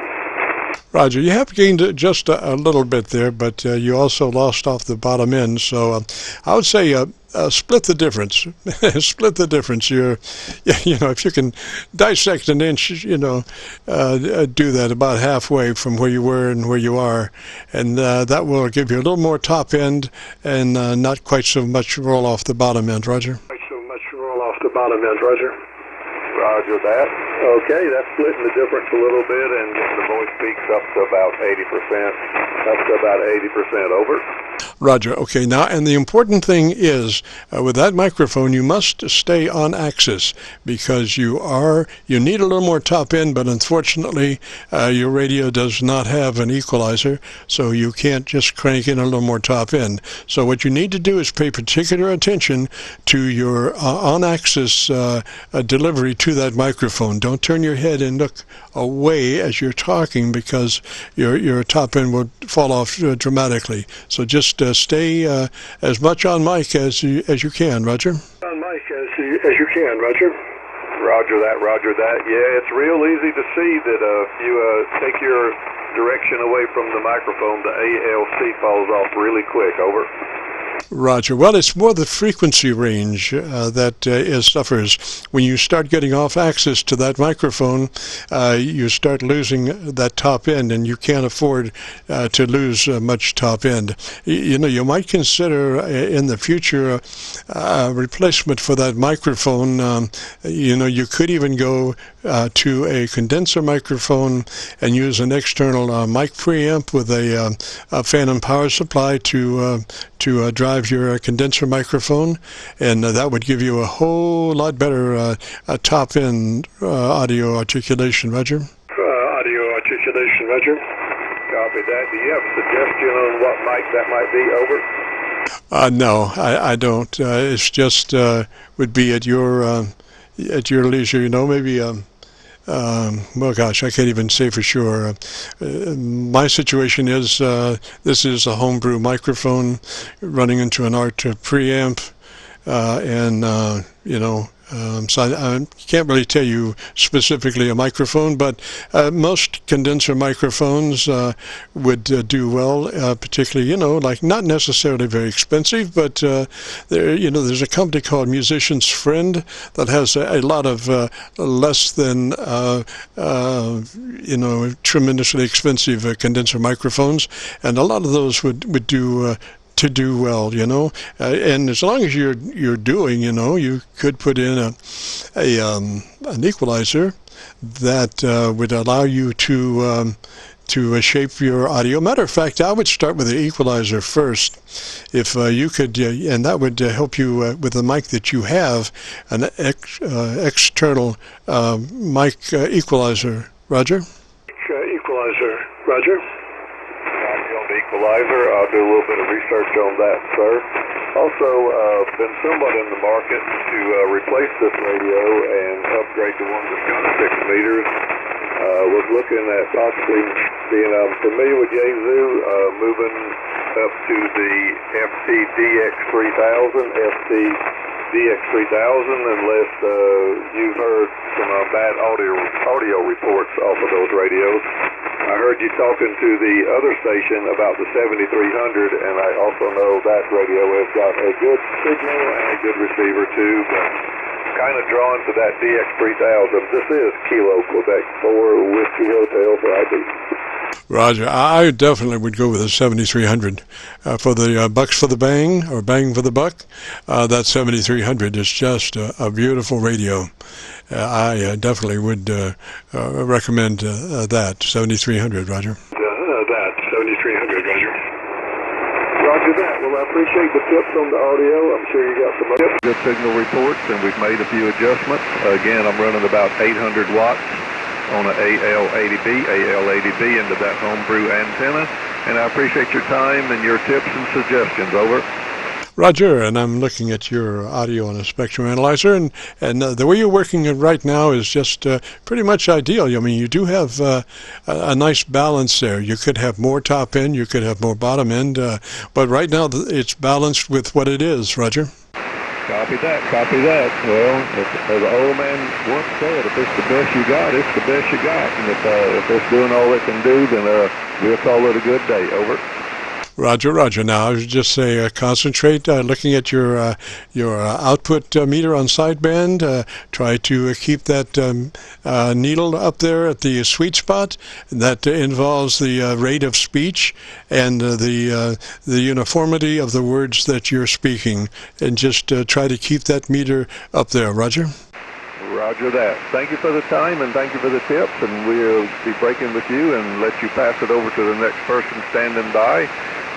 Roger, you have gained just a little bit there, but you also lost off the bottom end. So I would say split the difference. Split the difference. If you can dissect an inch, do that about halfway from where you were and where you are, and that will give you a little more top end and not quite so much roll off the bottom end. Roger.
Quite so much roll off the bottom end. Roger. Roger that. Okay, that's splitting the difference a little bit and getting the voice peaks up to about 80%. Up to about 80%. Over.
Roger. Okay, now, and the important thing is, with that microphone, you must stay on axis because you need a little more top end, but unfortunately, your radio does not have an equalizer, so you can't just crank in a little more top end. So what you need to do is pay particular attention to your on-axis delivery to that microphone. Don't turn your head and look away as you're talking because your top end will fall off dramatically. So just stay as much on mic as you can, Roger.
On mic as you can, Roger. Roger that, Roger that. Yeah, it's real easy to see that if you take your direction away from the microphone, the ALC falls off really quick. Over.
Roger. Well, it's more the frequency range that suffers. When you start getting off axis to that microphone, you start losing that top end, and you can't afford to lose much top end. You might consider in the future a replacement for that microphone. You could even go to a condenser microphone and use an external mic preamp with a phantom power supply to drive your condenser microphone, and that would give you a whole lot better top end audio articulation. Roger.
Audio articulation. Roger. Copy that. Do you have a suggestion on what mic that might be? Over.
No, I don't. It's just would be at your leisure. Maybe. Well, gosh, I can't even say for sure. My situation is this is a homebrew microphone running into an ART preamp, so I can't really tell you specifically a microphone, but most condenser microphones would do well, particularly, like not necessarily very expensive, but there's a company called Musician's Friend that has a lot of less than, tremendously expensive condenser microphones, and a lot of those would do to do well, and as long as you're doing, you could put in an equalizer that would allow you to shape your audio. Matter of fact, I would start with the equalizer first, if you could, and that would help you with the mic that you have, an external mic equalizer. Roger.
Equalizer. Roger. Equalizer. I'll do a little bit of research on that, sir. Also, been somewhat in the market to replace this radio and upgrade to one that's got 6 meters. Was looking at possibly being familiar with Yazoo, moving up to the FTDX3000, FTDX3000, unless you've heard some bad audio reports off of those radios. I heard you talking to the other station about the 7300, and I also know that radio has got a good signal and a good receiver too, but kind of drawn to that DX3000. This is Kilo Quebec 4 Whiskey Hotel for ID.
Roger. I definitely would go with a 7300 for the bucks for the bang, or bang for the buck. That 7300 is just a beautiful radio. I definitely would recommend that 7300, Roger.
That 7300, Roger. Roger that. Well, I appreciate the tips on the audio. I'm sure you got some tips.
Good signal reports, and we've made a few adjustments. Again, I'm running about 800 watts on an AL80B into that homebrew antenna, and I appreciate your time and your tips and suggestions. Over.
Roger, and I'm looking at your audio on a spectrum analyzer, and the way you're working it right now is just pretty much ideal. I mean, you do have a nice balance there. You could have more top end, you could have more bottom end, but right now it's balanced with what it is, Roger.
Copy that, copy that. Well, as the old man once said, if it's the best you got, it's the best you got. And if it's doing all it can do, then we'll call it a good day. Over.
Roger, roger. Now, I would just say concentrate looking at your output meter on sideband. Try to keep that needle up there at the sweet spot. That involves the rate of speech and the uniformity of the words that you're speaking. And just try to keep that meter up there. Roger?
Roger that. Thank you for the time and thank you for the tips. And we'll be breaking with you and let you pass it over to the next person standing by.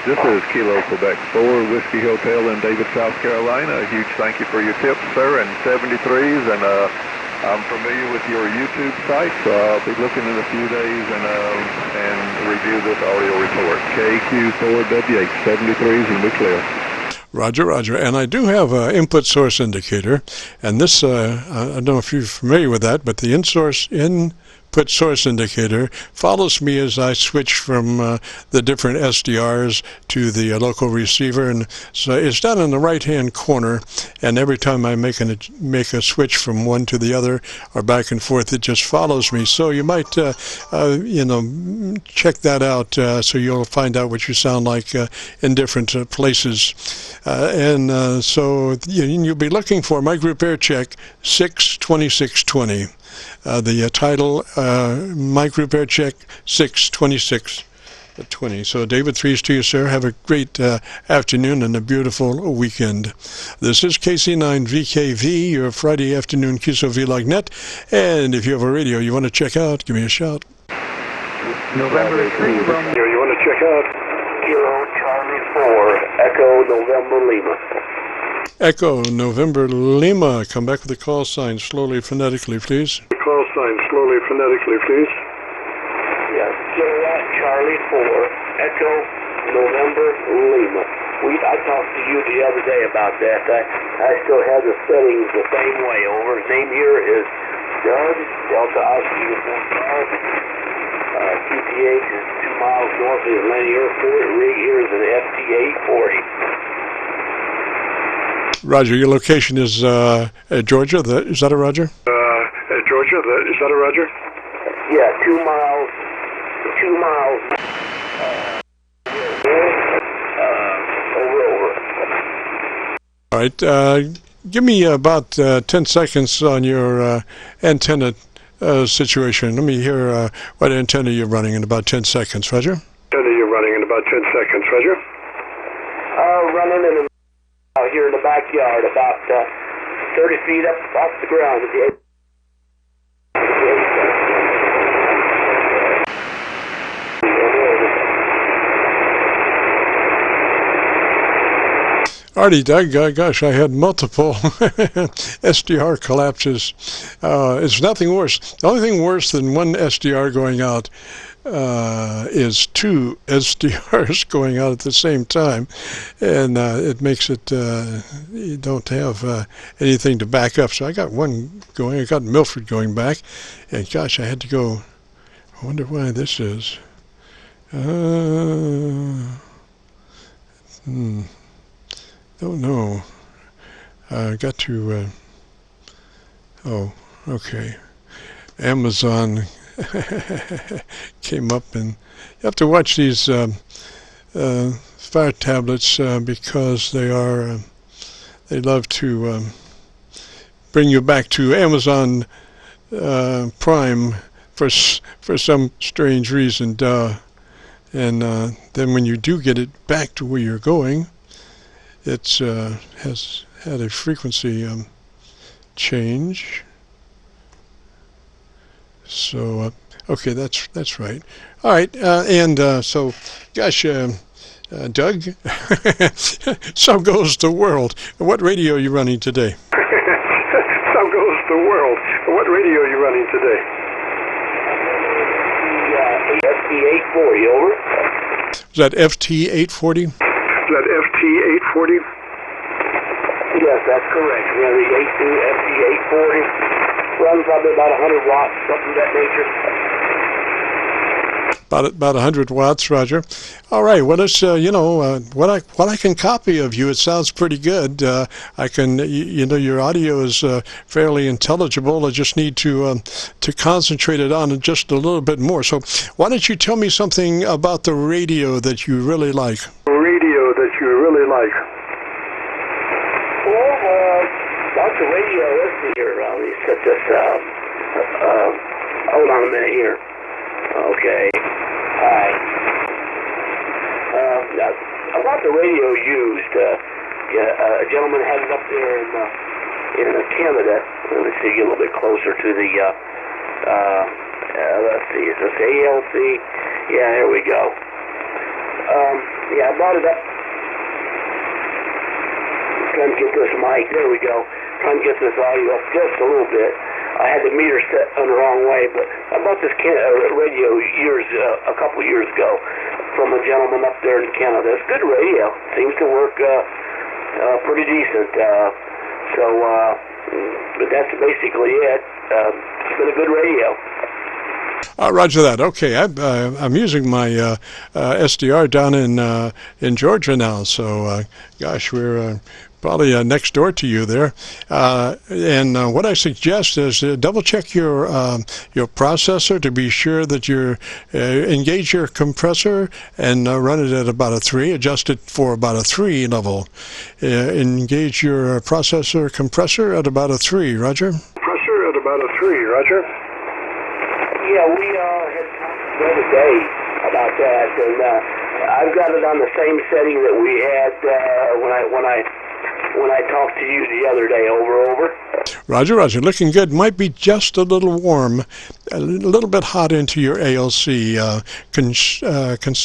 This is Kilo Quebec 4, Whiskey Hotel in David, South Carolina. A huge thank you for your tips, sir, and 73s. And I'm familiar with your YouTube site, so I'll be looking in a few days and review this audio report. KQ4WH, 73s, and we clear.
Roger, roger. And I do have an input source indicator. And this, I don't know if you're familiar with that, but the input source indicator follows me as I switch from the different SDRs to the local receiver, and so it's down in the right-hand corner. And every time I make a switch from one to the other or back and forth, it just follows me. So you might, check that out, so you'll find out what you sound like in different places. So you'll be looking for my group Aircheck 62620. The title, My Group Aircheck 62620. So David, threes to you, sir. Have a great afternoon and a beautiful weekend. This is KC9VKV, your Friday afternoon QSO-VLOG net. And if you have a radio you want to check out, give me a shout.
November 3 from... You want to check out? Kilo Charlie 4, Echo November Lima.
Echo November Lima. Come back with the call sign slowly, phonetically, please.
Call sign slowly, phonetically, please.
Yes, Kilo Charlie 4, Echo November Lima. I talked to you the other day about that. I still have the settings the same way. Over. His name here is Doug, Delta Oscar Uniform Golf. QTH is 2 miles north of Atlanta Airport. Rig here is an FT-840.
Roger, your location is Georgia. Is that a Roger?
Georgia, is that a Roger?
Yeah, 2 miles. 2 miles.
All right. Give me about 10 seconds on your antenna situation. Let me hear what antenna you're running in about 10 seconds. Roger?
Antenna you're running in about 10 seconds. Roger?
Running in out here in the backyard, about 30 feet up off the ground.
Artie, Doug, gosh, I had multiple SDR collapses. It's nothing worse. The only thing worse than one SDR going out is 2 SDRs going out at the same time, and it makes it you don't have anything to back up. So I got one going. I got Milford going back, and gosh, I had to go. I wonder why this is. Don't know. I got to. Oh, okay. Amazon came up, and you have to watch these fire tablets because they love to bring you back to Amazon Prime for some strange reason, and then when you do get it back to where you're going, it has had a frequency change. So, okay, that's right. All right, so, gosh, Doug, so goes the world. What radio are you running today?
So goes the world. What radio are you running today?
FT-840, over.
Is that FT-840?
Is that FT-840?
Yes, that's correct. We have the FT-840. Runs probably about 100 watts, something of that nature.
About 100 watts, Roger. All right. Well, it's what I can copy of you. It sounds pretty good. I can your audio is fairly intelligible. I just need to concentrate it on it just a little bit more. So why don't you tell me something about the radio that you really like?
Radio that you really like.
Well, about the radio, let's see here. Let me set this hold on a minute here. Okay. All right. About the radio used, a gentleman had it up there in Canada. Let me see, get a little bit closer to the, let's see, is this ALC? Yeah, there we go. I brought it up. Trying to get this mic, there we go. Trying to get this audio up just a little bit. I had the meter set on the wrong way, but I bought this radio a couple years ago from a gentleman up there in Canada. It's good radio. Seems to work pretty decent. But that's basically it. It's been a good radio.
Roger that. Okay, I'm using my SDR down in Georgia now. So, gosh, we're probably next door to you there. And what I suggest is double check your processor to be sure that you engage your compressor and run it at about a 3. Adjust it for about a 3 level. Engage your processor compressor at about a 3. Roger.
Compressor at about a 3. Roger.
Yeah, we had talked the other day about that, and I've got it on the same setting that we had when I talked to you the other day. Over.
Roger. Looking good. Might be just a little warm, a little bit hot into your ALC. Can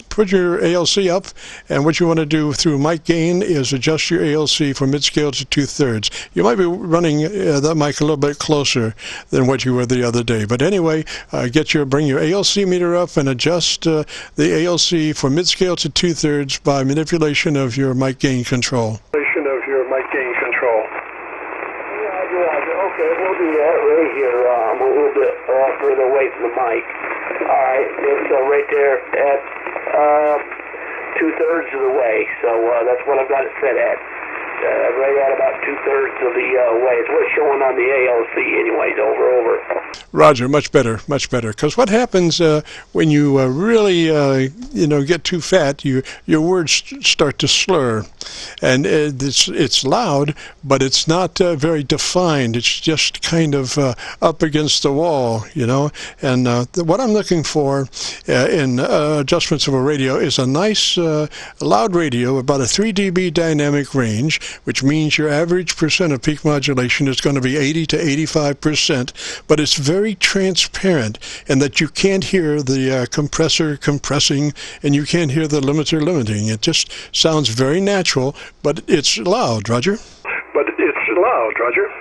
put your ALC up, and what you want to do through mic gain is adjust your ALC from mid-scale to 2/3. You might be running that mic a little bit closer than what you were the other day. But anyway, bring your ALC meter up and adjust the ALC from mid-scale to 2/3 by manipulation of your mic gain control.
Okay, we'll do that right here. I'm a little bit further away from the mic. All right, it's right there at 2/3 of the way. So that's what I've got it set at. Right at about 2/3 of the way. It's what's showing on the ALC anyways, over.
Roger, much better. Because what happens when you really, get too fat, your words start to slur. And it's loud, but it's not very defined. It's just kind of up against the wall, And what I'm looking for in adjustments of a radio is a nice loud radio, about a 3 dB dynamic range, which means your average percent of peak modulation is going to be 80 to 85%, but it's very transparent in that you can't hear the compressor compressing and you can't hear the limiter limiting. It just sounds very natural, but it's loud, Roger.
Roger.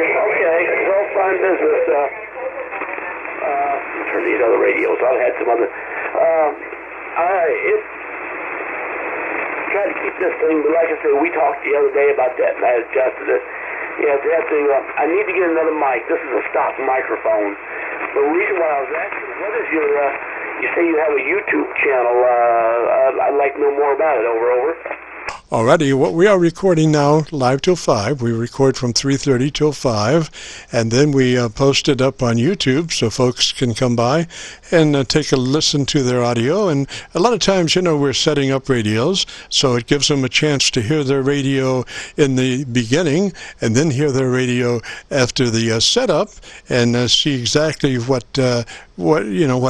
Okay, well, fine business. Turn these other radios. I've had some other. Try to keep this thing, but like I said, we talked the other day about that, and I adjusted it. Yeah, that thing. I need to get another mic. This is a stock microphone. The reason why I was asking, what is your? You say you have a YouTube channel. I'd like to know more about it. Over.
Alrighty, what we are recording now, live till 5. We record from 3:30 till 5, and then we post it up on YouTube so folks can come by and take a listen to their audio. And a lot of times, we're setting up radios, so it gives them a chance to hear their radio in the beginning and then hear their radio after the setup and see exactly what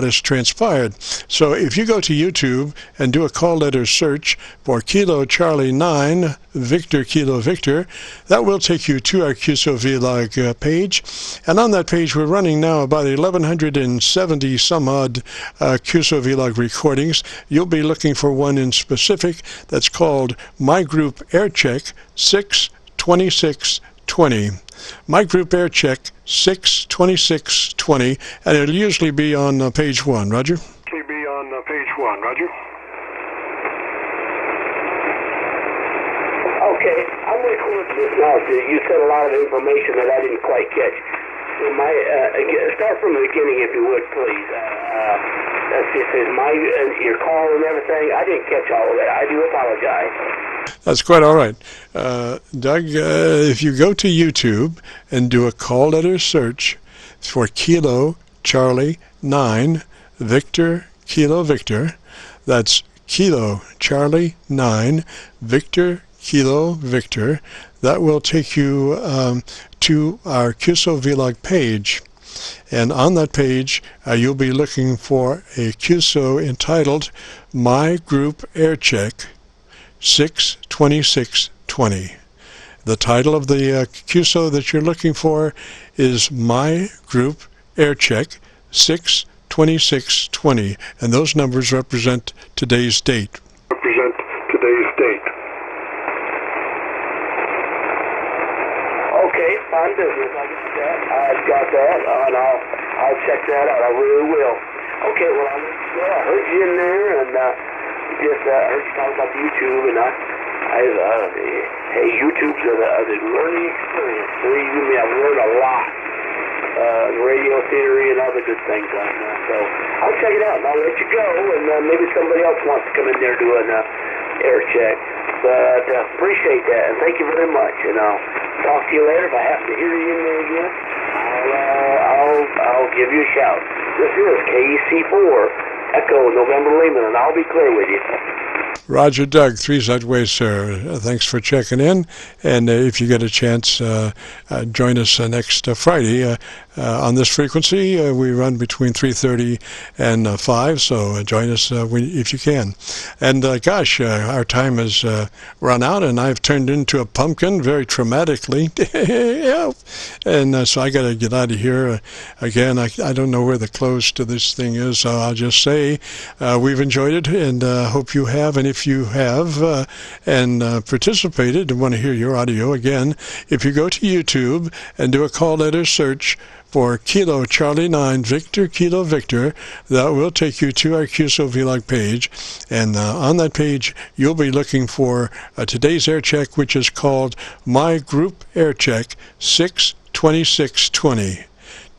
has transpired. So if you go to YouTube and do a call letter search for Kilo Charlie 9 Victor Kilo Victor, that will take you to our QSO-VLOG page. And on that page, we're running now about 1,170 some odd QSO-VLOG recordings. You'll be looking for one in specific that's called My Group Aircheck 62620. My Group Aircheck 62620, and it'll usually be on page 1. Roger?
It'll be on page 1. Roger?
Okay, I'm recording this now. You said a lot of information that I didn't quite catch. Start from the beginning, if you would, please. It says your call and everything. I didn't catch all of that. I do apologize.
That's quite all right. Doug, if you go to YouTube and do a call letter search for Kilo Charlie 9 Victor Kilo Victor, that's Kilo Charlie 9 Victor Kilo Victor, that will take you to our QSO-VLOG page. And on that page, you'll be looking for a QSO entitled My Group Aircheck 62620. The title of the QSO that you're looking for is My Group Aircheck 62620, and those numbers represent today's date.
Okay, fine business. I've got that, and I'll check that out. I really will. Okay, well, I heard you in there, and just heard you talk about YouTube, and hey, YouTube's the learning experience. Believe me, I've learned a lot. Radio theory and other good things on that. So I'll check it out, and I'll let you go, and maybe somebody else wants to come in there and do an air check. But appreciate that, and thank you very much. And I'll talk to you later. If I have to hear you in there again, I'll give you a shout. This is KC4 Echo November Lehman, and I'll be clear with you.
Roger, Doug, 3 Ways, sir. Thanks for checking in. And if you get a chance, join us next Friday on this frequency. We run between 3:30 and 5, so join us if you can. And gosh, our time has run out, and I've turned into a pumpkin very traumatically. Yeah. And so I got to get out of here. Again, I don't know where the close to this thing is, so I'll just say we've enjoyed it, and hope you have. And if you have and participated and want to hear your audio again, if you go to YouTube and do a call letter search for Kilo Charlie 9 Victor Kilo Victor, that will take you to our QSO-VLOG page. And on that page, you'll be looking for today's air check, which is called My Group Air Check 62620.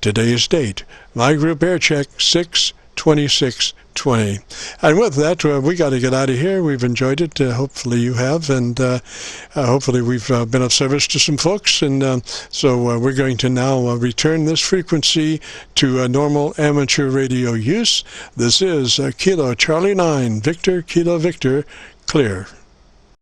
Today's date, My Group Air Check 62620. And with that, we got to get out of here. We've enjoyed it. Hopefully you have, and hopefully we've been of service to some folks. And so we're going to now return this frequency to normal amateur radio use. This is Kilo Charlie 9 Victor Kilo Victor, clear.